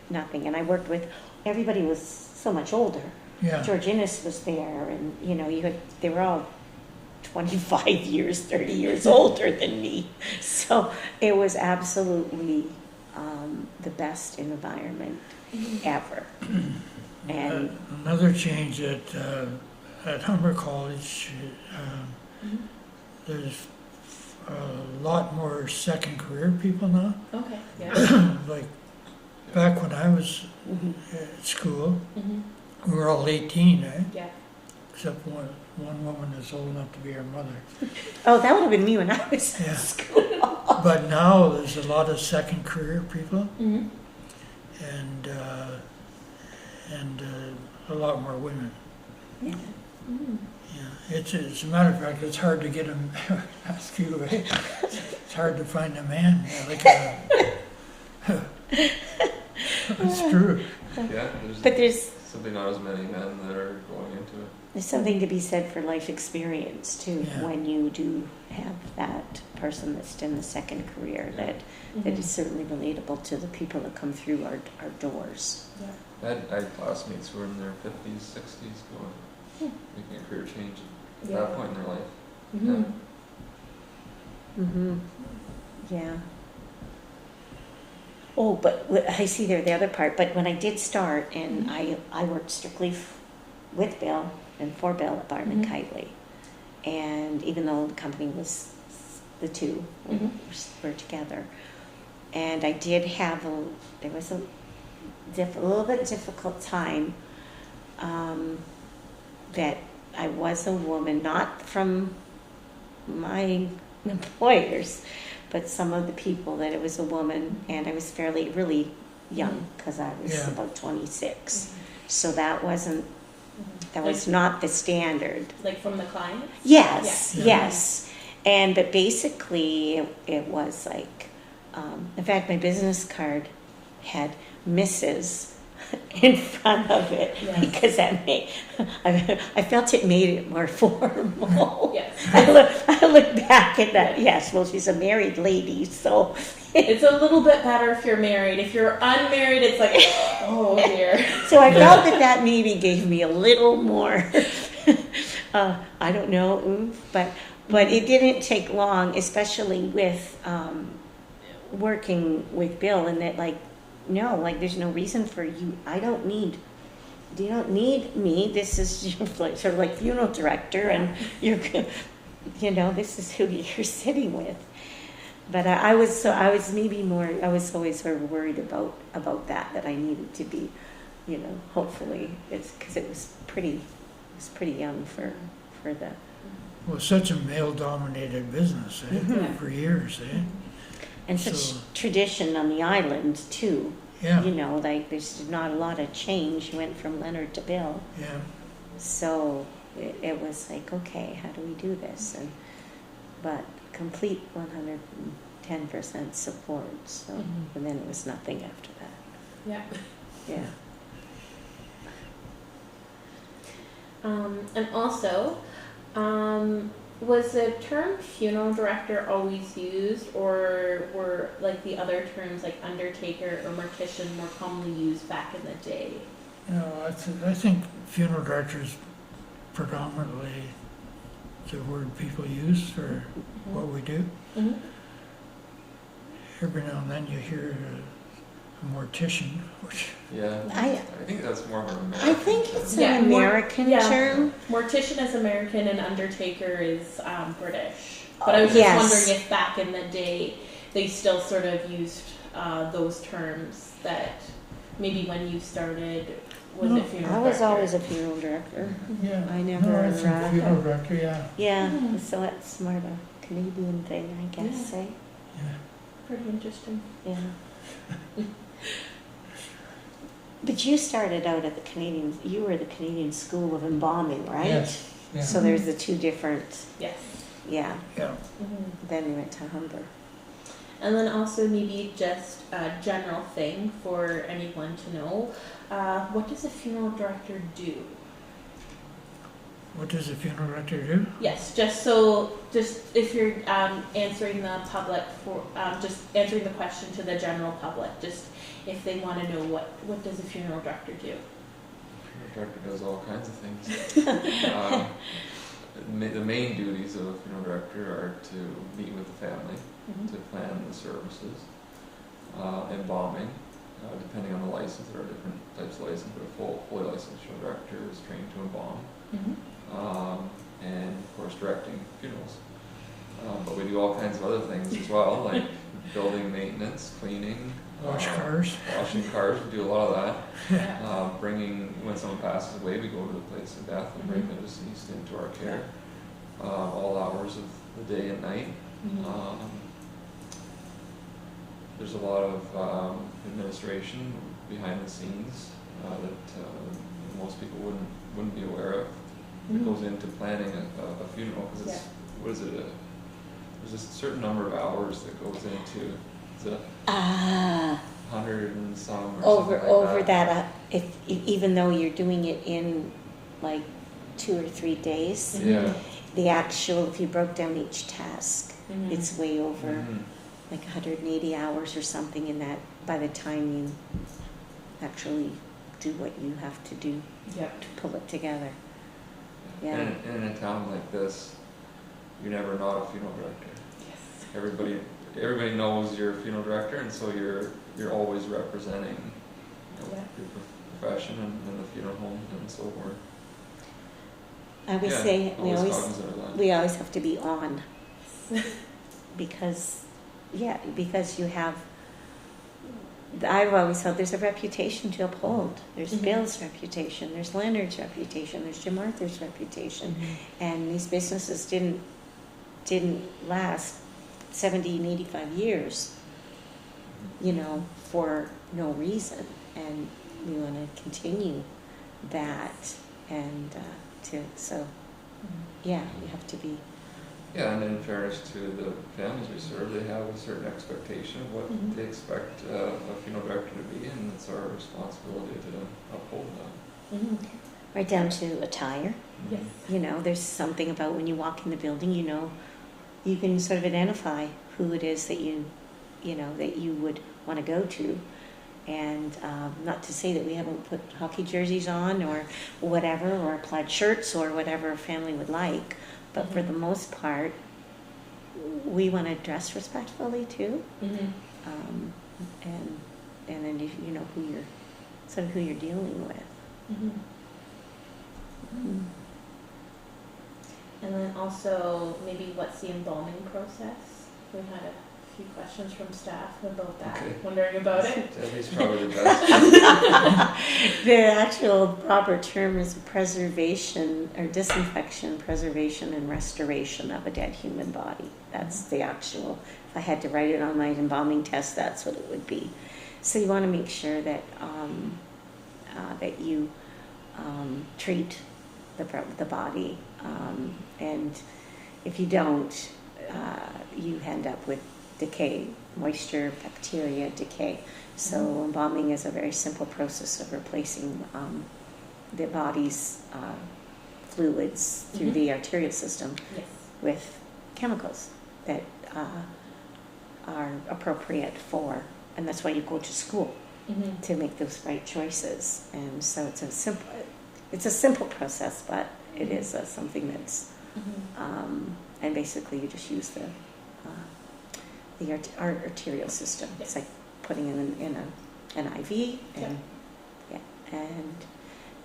nothing. And I worked with, everybody was so much older. Yeah. George Innes was there, and they were all 25 years, 30 years older than me. So it was absolutely the best environment ever. And Another change at Humber College, there's a lot more second career people now. Okay. Yeah. Like back when I was mhm. at school, Mm-hmm. we were all 18, eh? Yeah. Except one woman is old enough to be our mother. Oh, that would have been me when I was Yeah. in school. But now there's a lot of second career people, Mm-hmm. and a lot more women. Yeah. Mm-hmm. Yeah, it's a matter of fact, it's hard to get them. Ask you, eh? It's hard to find a man. It's true. Yeah, But there's simply not as many men that are going into it. There's something to be said for life experience too, Yeah. when you do have that person that's in the second career, that Mm-hmm. is certainly relatable to the people that come through our doors. I had classmates who were in their 50s, 60s going, making a career change at Yeah. that point in their life. Mm-hmm. Yeah. Oh, but I see there the other part, but when I did start, and I worked strictly with Bill and for Bill at Barton Kiteley. And even though the company was the two, were together. And I did have there was a little bit difficult time that I was a woman, not from my employers, but some of the people, that it was a woman, and I was really young, because I was about 26. So that wasn't, that was not the standard. Like from the client? Yes, Yeah. yes. And, but basically it was like, in fact, my business card had Mrs. in front of it, because that made, I felt it made it more formal. Yes. I look back at that. Yes, well, she's a married lady, so It's a little bit better if you're married. If you're unmarried, it's like, oh dear. so I felt that maybe gave me a little more. I don't know, oomph, but it didn't take long, especially with working with Bill, and that like, no, like there's no reason for you. You don't need me. This is your, like, sort of like funeral director, and you're, this is who you're sitting with. But I was always sort of worried about that I needed to be, hopefully it's because it was pretty young for the. Well, such a male-dominated business, for years, And such tradition on the island too. Yeah. Like there's not a lot of change. You went from Leonard to Bill. Yeah. So it was like, okay, how do we do this? But complete 110% support. So and then it was nothing after that. Yeah. Yeah. And also, was the term funeral director always used, or were like the other terms like undertaker or mortician more commonly used back in the day? I think funeral director is predominantly the word people use for what we do. Every now and then you hear a mortician, which I think that's more of an American. I think it's Yeah, an American term. Mortician is American and undertaker is British. But I was just wondering if back in the day they still sort of used those terms, that maybe when you started, was it funeral I was director? always a funeral director. yeah, I never. I think funeral director, yeah. Yeah, so that's more of a Canadian thing, I guess. Yeah. Eh? Yeah. Pretty interesting. Yeah. But you started out at you were the Canadian School of Embalming, right? Yes. Yeah. So there's the two different, Yes. yeah. Yeah. Then you went to Humber. And then also maybe just a general thing for anyone to know. What does a funeral director do? What does a funeral director do? Yes, just if you're answering the public for, just answering the question to the general public, just if they want to know what does a funeral director do? Funeral director does all kinds of things. The main duties of a funeral director are to meet with the family, to plan the services, embalming. Depending on the license, there are different types of license, but a fully licensed funeral director is trained to embalm. And of course directing funerals. But we do all kinds of other things as well, like building maintenance, cleaning, washing cars. We do a lot of that. Bringing, when someone passes away, we go to the place of death and bring the deceased into our care. All hours of the day and night. There's a lot of administration behind the scenes that most people wouldn't be aware of. It goes into planning a funeral, because it's, what is it, there's a certain number of hours that goes into, it's 100 and some or something like Over that, even though you're doing it in like 2 or 3 days, the actual, if you broke down each task, it's way over like 180 hours or something in that, by the time you actually do what you have to do to pull it together. Yeah. And in a town like this, you're never not a funeral director. Yes. everybody knows you're a funeral director, and so you're always representing, Yeah. your profession and the funeral home and so forth. I would say always cognizant of that. we always have to be on because you have. I've always felt there's a reputation to uphold. There's Mhm. Bill's reputation, there's Leonard's reputation, there's Jim Arthur's reputation, and these businesses didn't last 70 and 85 years, for no reason, and we want to continue that, and you have to be. Yeah, and in fairness to the families we serve, they have a certain expectation of what Mhm. they expect a funeral director to be, and it's our responsibility to uphold that. Mhm. Right down to attire. Yes. There's something about when you walk in the building, you can sort of identify who it is that that you would want to go to. And not to say that we haven't put hockey jerseys on or whatever, or plaid shirts or whatever a family would like, but for the most part, we want to dress respectfully too. Mhm. And then you know who you're dealing with. Mhm. And then also, maybe what's the embalming process? We had a few questions from staff about that, Okay. wondering about it. Debbie's probably the best. The actual proper term is preservation or disinfection, preservation, and restoration of a dead human body. That's the actual, if I had to write it on my embalming test, that's what it would be. So you want to make sure that that you treat the body, and if you don't, you end up with decay, moisture, bacteria, decay. So embalming is a very simple process of replacing the body's fluids through the arterial system Yes. with chemicals that are appropriate for, and that's why you go to school Mhm. to make those right choices. And so it's a simple process, but it is something that's Mhm. and basically you just use the arterial system. Yes. It's like putting in an IV, and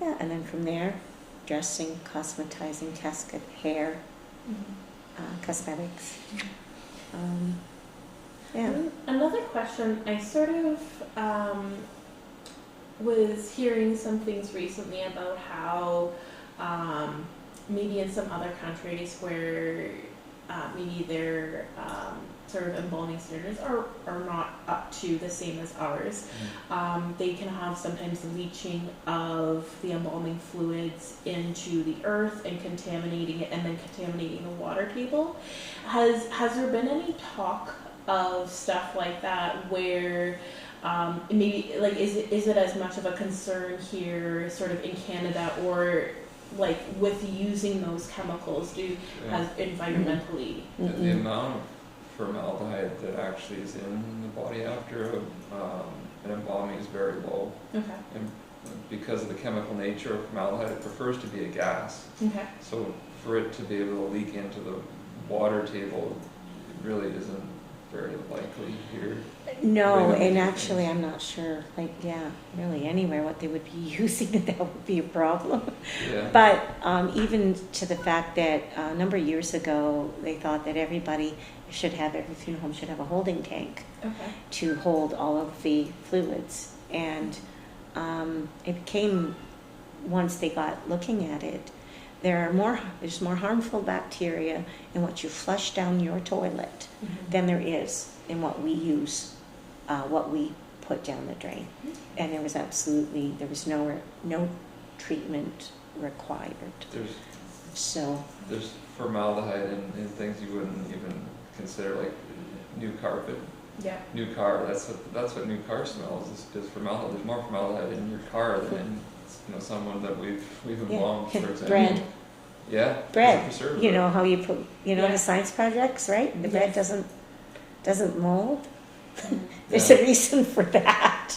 and then from there, dressing, cosmetizing, casket, hair, cosmetics. Another question, I sort of was hearing some things recently about how maybe in some other countries where maybe their sort of embalming standards are not up to the same as ours. They can have sometimes leaching of the embalming fluids into the earth and contaminating it, and then contaminating the water table. Has there been any talk of stuff like that where maybe like is it as much of a concern here, sort of in Canada, or like with using those chemicals as environmentally? The amount of formaldehyde that actually is in the body after an embalming is very low. Okay. And because of the chemical nature of formaldehyde, it prefers to be a gas. Okay. So for it to be able to leak into the water table, it really isn't very likely here. No, and actually I'm not sure, really anywhere what they would be using, that would be a problem. Yeah. But even to the fact that a number of years ago, they thought that every funeral home should have a holding tank Okay. to hold all of the fluids. And it became, once they got looking at it, there's more harmful bacteria in what you flush down your toilet than there is in what we use, what we put down the drain. And there was no treatment required. There's formaldehyde in things you wouldn't even consider, like new carpet. Yeah. New car, that's what new car smells is formaldehyde. There's more formaldehyde in your car than in someone that we've embalmed, for example. Bread. Yeah. Bread. It's a preservative. You know how you put the science projects, right? The bread doesn't mold. There's a reason for that.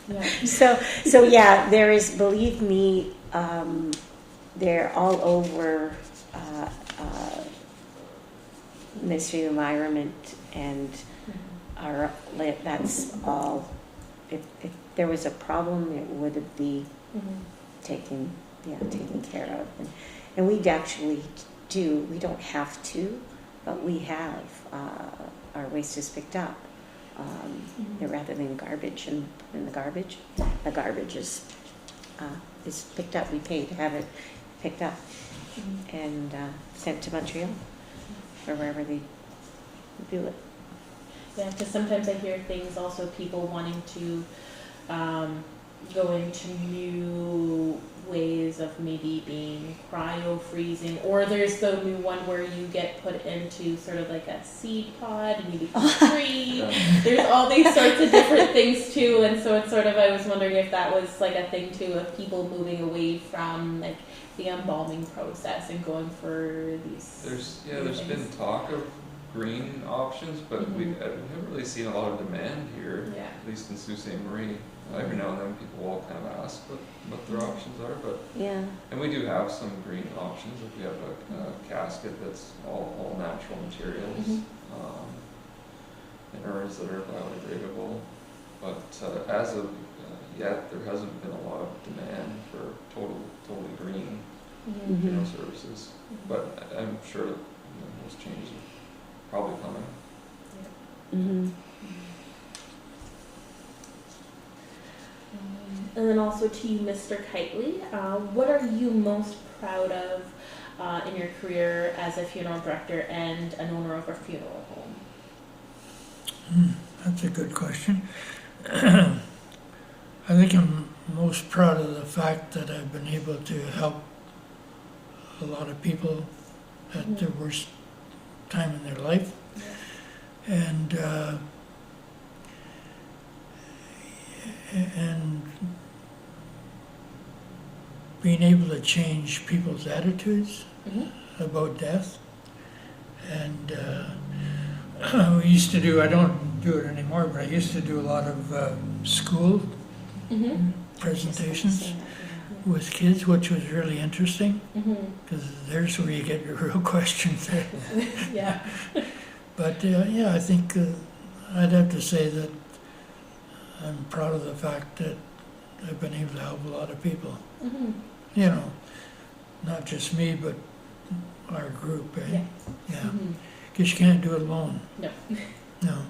Yeah. So yeah, there is, believe me, they're all over Ministry of Environment and our, that's all, if there was a problem, it would be taken care of. And we actually do, we don't have to, but we have, our waste is picked up. Rather than garbage in the garbage is picked up. We pay to have it picked up and sent to Montreal or wherever they do it. Yeah, because sometimes I hear things also, people wanting to go into new ways of maybe being cryo-freezing, or there's the new one where you get put into sort of like a seed pod and you become free. There's all these sorts of different things too, and so it's sort of, I was wondering if that was like a thing too, of people moving away from like the embalming process and going for these. There's been talk of green options, but we haven't really seen a lot of demand here, at least in Sault Ste. Marie. Every now and then people will kind of ask what their options are, but and we do have some green options. If we have a casket that's all natural materials, and urns that are biodegradable, but as of yet there hasn't been a lot of demand for totally green funeral services. But I'm sure those changes are probably coming. And then also to you, Mr. Kiteley, what are you most proud of in your career as a funeral director and an owner of a funeral home? That's a good question. I think I'm most proud of the fact that I've been able to help a lot of people at their worst time in their life. And being able to change people's attitudes about death. And we used to do, I don't do it anymore, but I used to do a lot of school presentations with kids, which was really interesting, because there's where you get your real questions there. But I think I'd have to say that I'm proud of the fact that I've been able to help a lot of people. You know, not just me, but our group. Because you can't do it alone. No.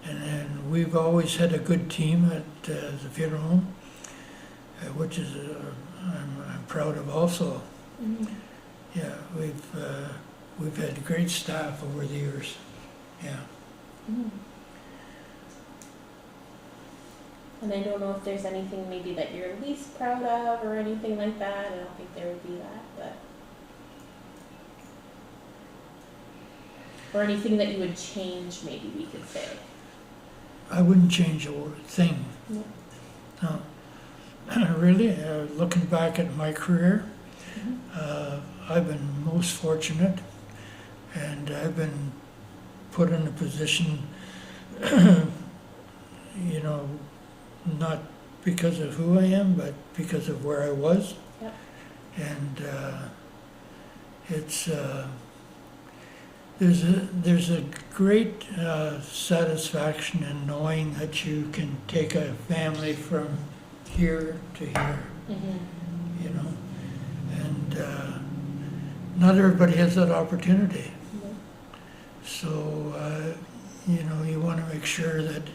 And then we've always had a good team at the funeral home, which is I'm proud of also. Yeah, we've had great staff over the years. And I don't know if there's anything maybe that you're least proud of or anything like that. I don't think there would be that, but. Or anything that you would change, maybe we could say. I wouldn't change a thing. No. Really, looking back at my career, I've been most fortunate, and I've been put in a position, not because of who I am, but because of where I was. And it's there's a great satisfaction in knowing that you can take a family from here to here, and not everybody has that opportunity. So you want to make sure that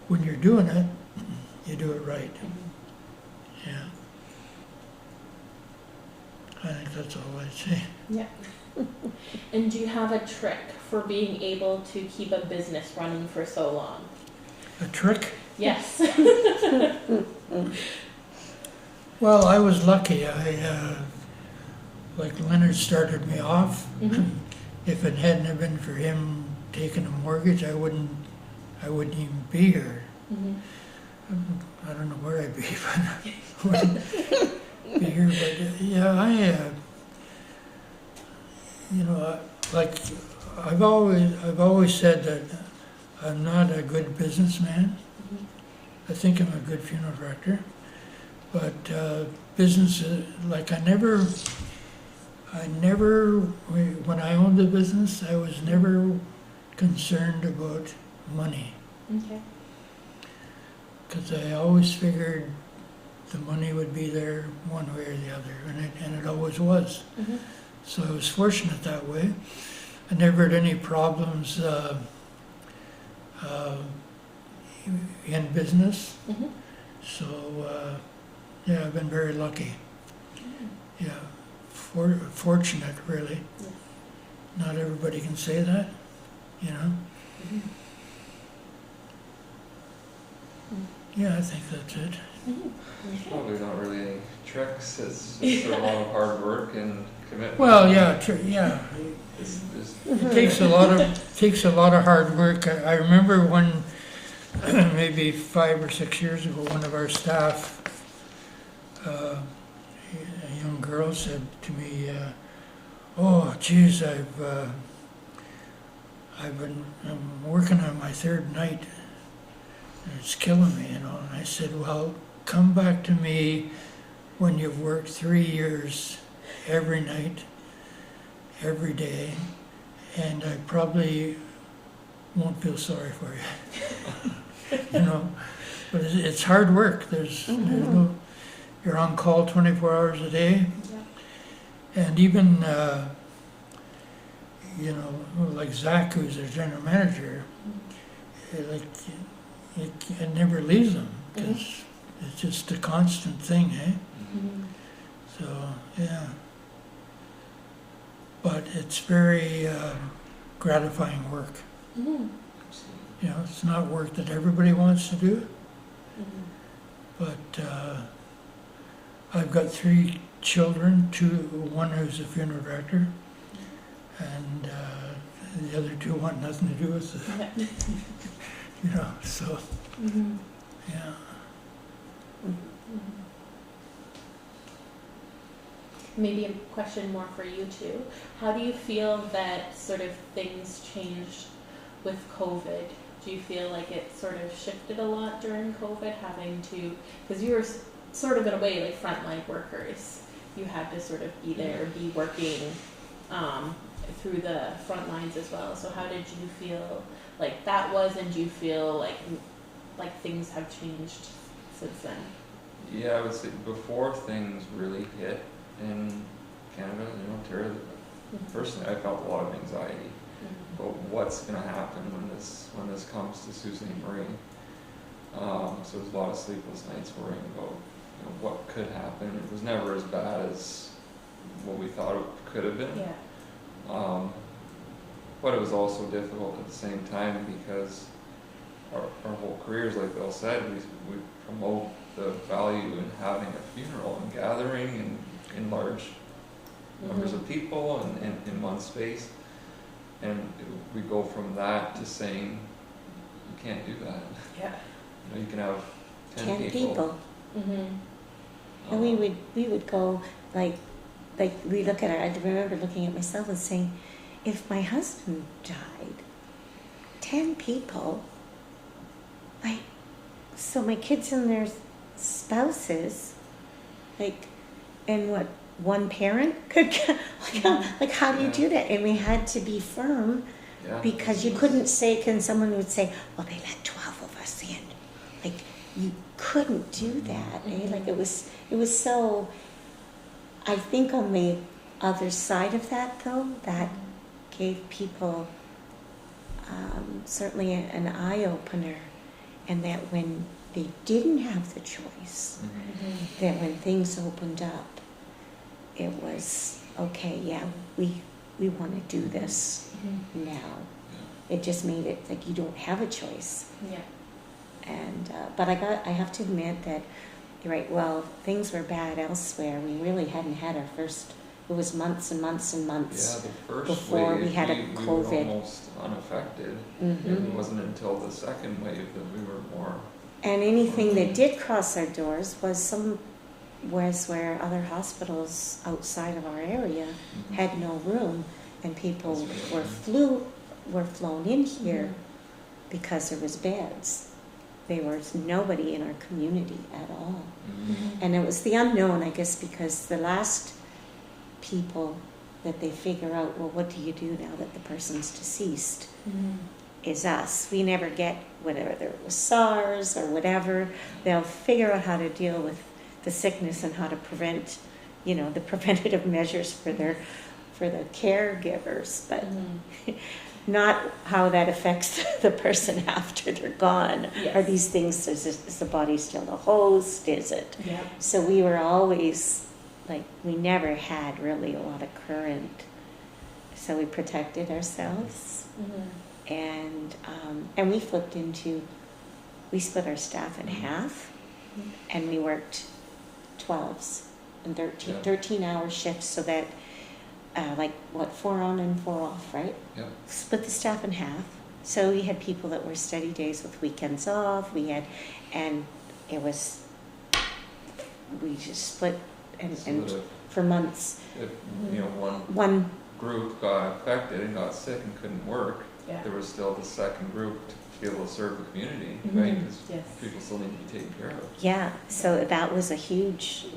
when you're doing it, you do it right. I think that's all I'd say. And do you have a trick for being able to keep a business running for so long? A trick? Yes. Well, I was lucky. Like Leonard started me off. If it hadn't have been for him taking a mortgage, I wouldn't even be here. I don't know where I'd be, but I wouldn't be here. But I've always said that I'm not a good businessman. I think I'm a good funeral director, but business, I never, when I owned the business, I was never concerned about money. Okay. Because I always figured the money would be there one way or the other, and it always was. Mm-hmm. So I was fortunate that way. I never had any problems in business. Mm-hmm. So, yeah, I've been very lucky. Yeah, fortunate, really. Yes. Not everybody can say that, you know. Mm-hmm. Yeah, I think that's it. Mm-hmm. Probably not really any tricks, it's just a lot of hard work and commitment. Well, yeah, yeah. It's It takes a lot of hard work. I remember when, maybe 5 or 6 years ago, one of our staff, a young girl, said to me, "Oh, geez, I'm working on my third night. And it's killing me, you know." And I said, "Well, come back to me when you've worked 3 years every night, every day, and I probably won't feel sorry for you." You know, but it's hard work. There's no, you're on call 24 hours a day, Yeah. and even you know, like Zach, who's their general manager, it never leaves them because it's just a constant thing, eh? Mm-hmm. So yeah, but it's very gratifying work. Mm-hmm. You know, it's not work that everybody wants to do, Mm-hmm. but I've got 3 children, one who's a funeral director, and the other 2 want nothing to do with it, Yeah. you know, so, Mm-hmm. yeah. Maybe a question more for you too. How do you feel that sort of things changed with COVID? Do you feel like it sort of shifted a lot during COVID, having to, because you were sort of in a way like frontline workers. You had to sort of be there, be working through the front lines as well. So how did you feel like that was, and do you feel like things have changed since then? Yeah, I would say before things really hit in Canada, in Ontario, personally I felt a lot of anxiety about what's going to happen when this comes to Sault Ste. Marie. So there's a lot of sleepless nights worrying about what could happen. It was never as bad as what we thought it could have been. Yeah. But it was also difficult at the same time because our whole careers, like Bill said, we promote the value in having a funeral and gathering in large numbers of people and in one space. And we go from that to saying, you can't do that. Yeah. You can have 10 people. Mm-hmm. And we would go like we look at it. I remember looking at myself and saying, if my husband died, 10 people, so my kids and their spouses, and what one parent could like how do you do that? And we had to be firm because you couldn't say. Someone would say, well, they let 12 of us in. Like you couldn't do that. Like it was so. I think on the other side of that, though, that gave people certainly an eye-opener, and that when they didn't have the choice, that when things opened up, it was, okay, yeah, we want to do this now. It just made it like you don't have a choice. Yeah. And but I have to admit that you're right. Well, things were bad elsewhere. We really hadn't had our first. It was months and months and months the first before wave, we had a we were COVID. almost unaffected. Mm-hmm. It wasn't until the second wave that we were more. And anything that did cross our doors was where other hospitals outside of our area had no room, and people were flown in here because there was beds. There was nobody in our community at all. And it was the unknown, I guess, because the last people that they figure out, well, what do you do now that the person's deceased? Mm-hmm. Is us. We never get, whether it was SARS or whatever, they'll figure out how to deal with the sickness and how to prevent, the preventative measures for the caregivers, but not how that affects the person after they're gone. Yes. Are these things, is the body still a host? Is it? Yep. So we were always, we never had really a lot of current, so we protected ourselves. Mm-hmm. And we we split our staff in half, and we worked 12s and 13-hour shifts, so that 4 on and 4 off, right? Yeah. Split the staff in half. So we had people that were steady days with weekends off. And it was, we just split and for months. If One one group got affected and got sick and couldn't work, Yeah. there was still the second group to be able to serve the community, Mhm. right? Because Yes. people still need to be taken care of. Yeah, so that was a huge,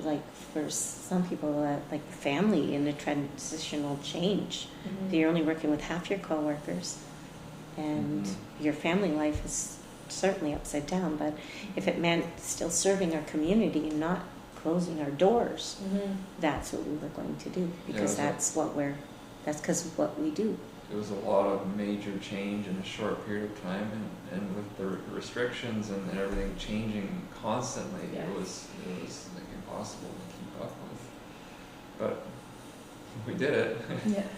for some people, family in a transitional change. Mm-hmm. You're only working with half your coworkers, and your family life is certainly upside down. But if it meant still serving our community and not closing our doors, Mm-hmm. that's what we were going to do, because Yeah, that's because of what we do. It was a lot of major change in a short period of time, and with the restrictions and everything changing constantly, Yeah. it was impossible to keep up with. But we did it. Yeah.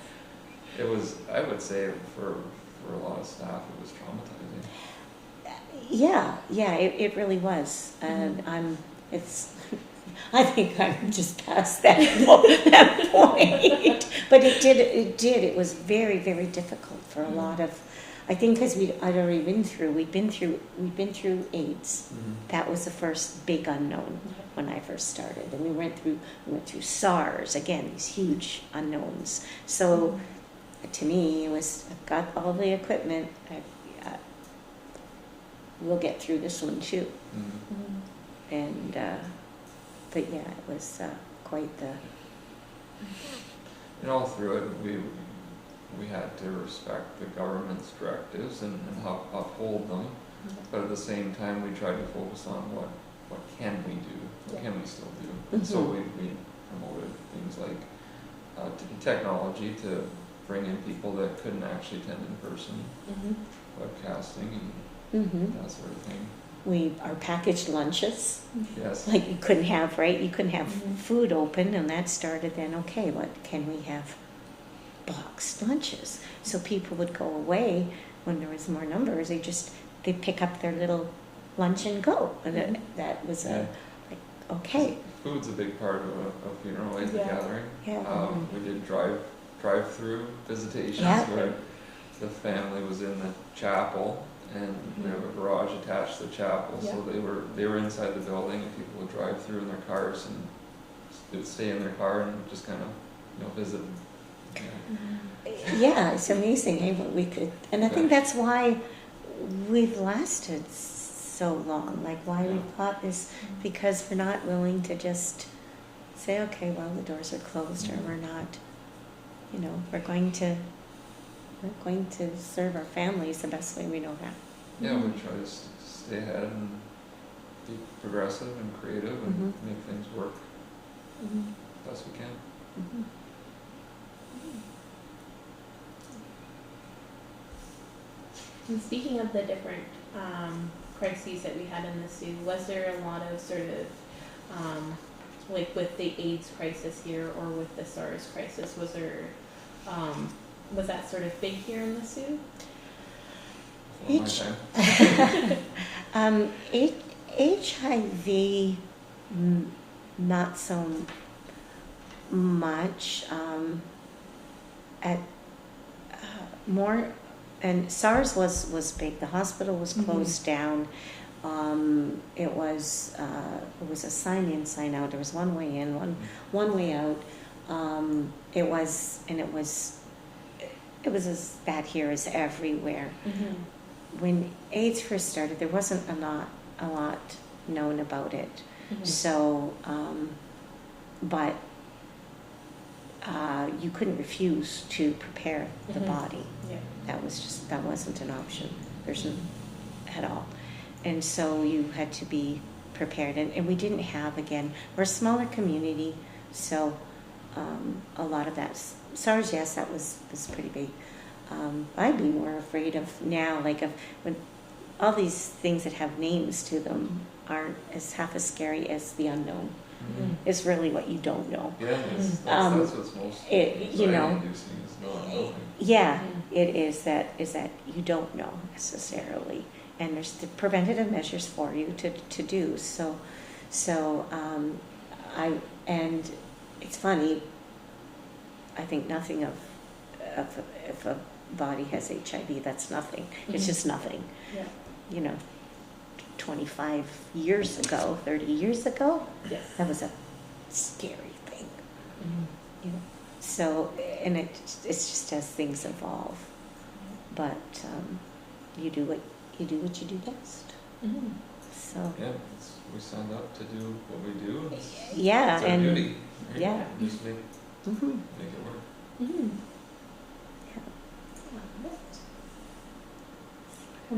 It was, I would say, for a lot of staff, it was traumatizing. Yeah, it really was, and I think I'm just past that point. But it was very, very difficult for a lot of, I think, because we'd been through AIDS. That was the first big unknown when I first started, and we went through SARS, again, these huge unknowns. So to me, it was, I've got all the equipment, we'll get through this one too. Mm-hmm. And but yeah, it was quite the. And all through it, we had to respect the government's directives and uphold them, but at the same time, we tried to focus on what can we do, what can we still do. And so we promoted things like technology to bring in people that couldn't actually attend in person, webcasting and that sort of thing. Our packaged lunches, Yes. you couldn't have food open, and that started then, okay, what can we have? Boxed lunches. So people would go away when there was more numbers, they'd pick up their little lunch and go. And that was okay. Food's a big part of a funeral, the gathering. Yeah. We did drive-through visitations where the family was in the chapel, and we have a garage attached to the chapel, so they were inside the building, and people would drive through in their cars, and they would stay in their car and just kind of visit. Yeah, it's amazing, hey, what we could, and I think that's why we've lasted so long, why we've got this, because we're not willing to just say, okay, well, the doors are closed, or we're not, we're going to serve our families the best way we know how. Yeah, we try to stay ahead and be progressive and creative and make things work best we can. And speaking of the different crises that we had in the Sioux, was there a lot of sort of with the AIDS crisis here or with the SARS crisis, was there was that sort of big here in the Sioux? HIV, not so much. More, and SARS was big. The hospital was closed down. It was a sign in, sign out. There was one way in, one way out. It was as bad here as everywhere. When AIDS first started, there wasn't a lot known about it. So, but you couldn't refuse to prepare the Mhm. body. Yeah. That wasn't an option. At all. And so you had to be prepared. And we didn't have, again, we're a smaller community, so a lot of that, SARS, yes, that was pretty big. I'd be more afraid of now, like of when all these things that have names to them aren't as half as scary as the unknown. Mhm. It's really what you don't know. Yeah, that's what's most you know, anxiety-inducing is not knowing. Yeah, Mhm. it is that you don't know necessarily, and there's the preventative measures for you to do. So and it's funny. I think nothing of if a body has HIV, that's nothing. It's Mhm. just nothing. Yeah. You know, 25 years ago, 30 years ago, Yes. that was a scary thing. Mhm. You know, so and it's just as things evolve, but you do what you do best. Mhm. So Yeah, we signed up to do what we do. yeah, It's our and duty. Right? yeah. Just make mhm. it work. Mhm. Yeah. Love it.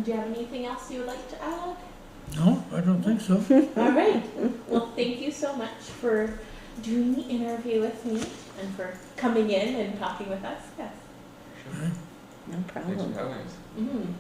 Do you have anything else you would like to add? No, I don't think so. All right. Well, thank you so much for doing the interview with me and for coming in and talking with us. Yes. Sure. Right. No Thanks problem. for having us. Mm-hmm.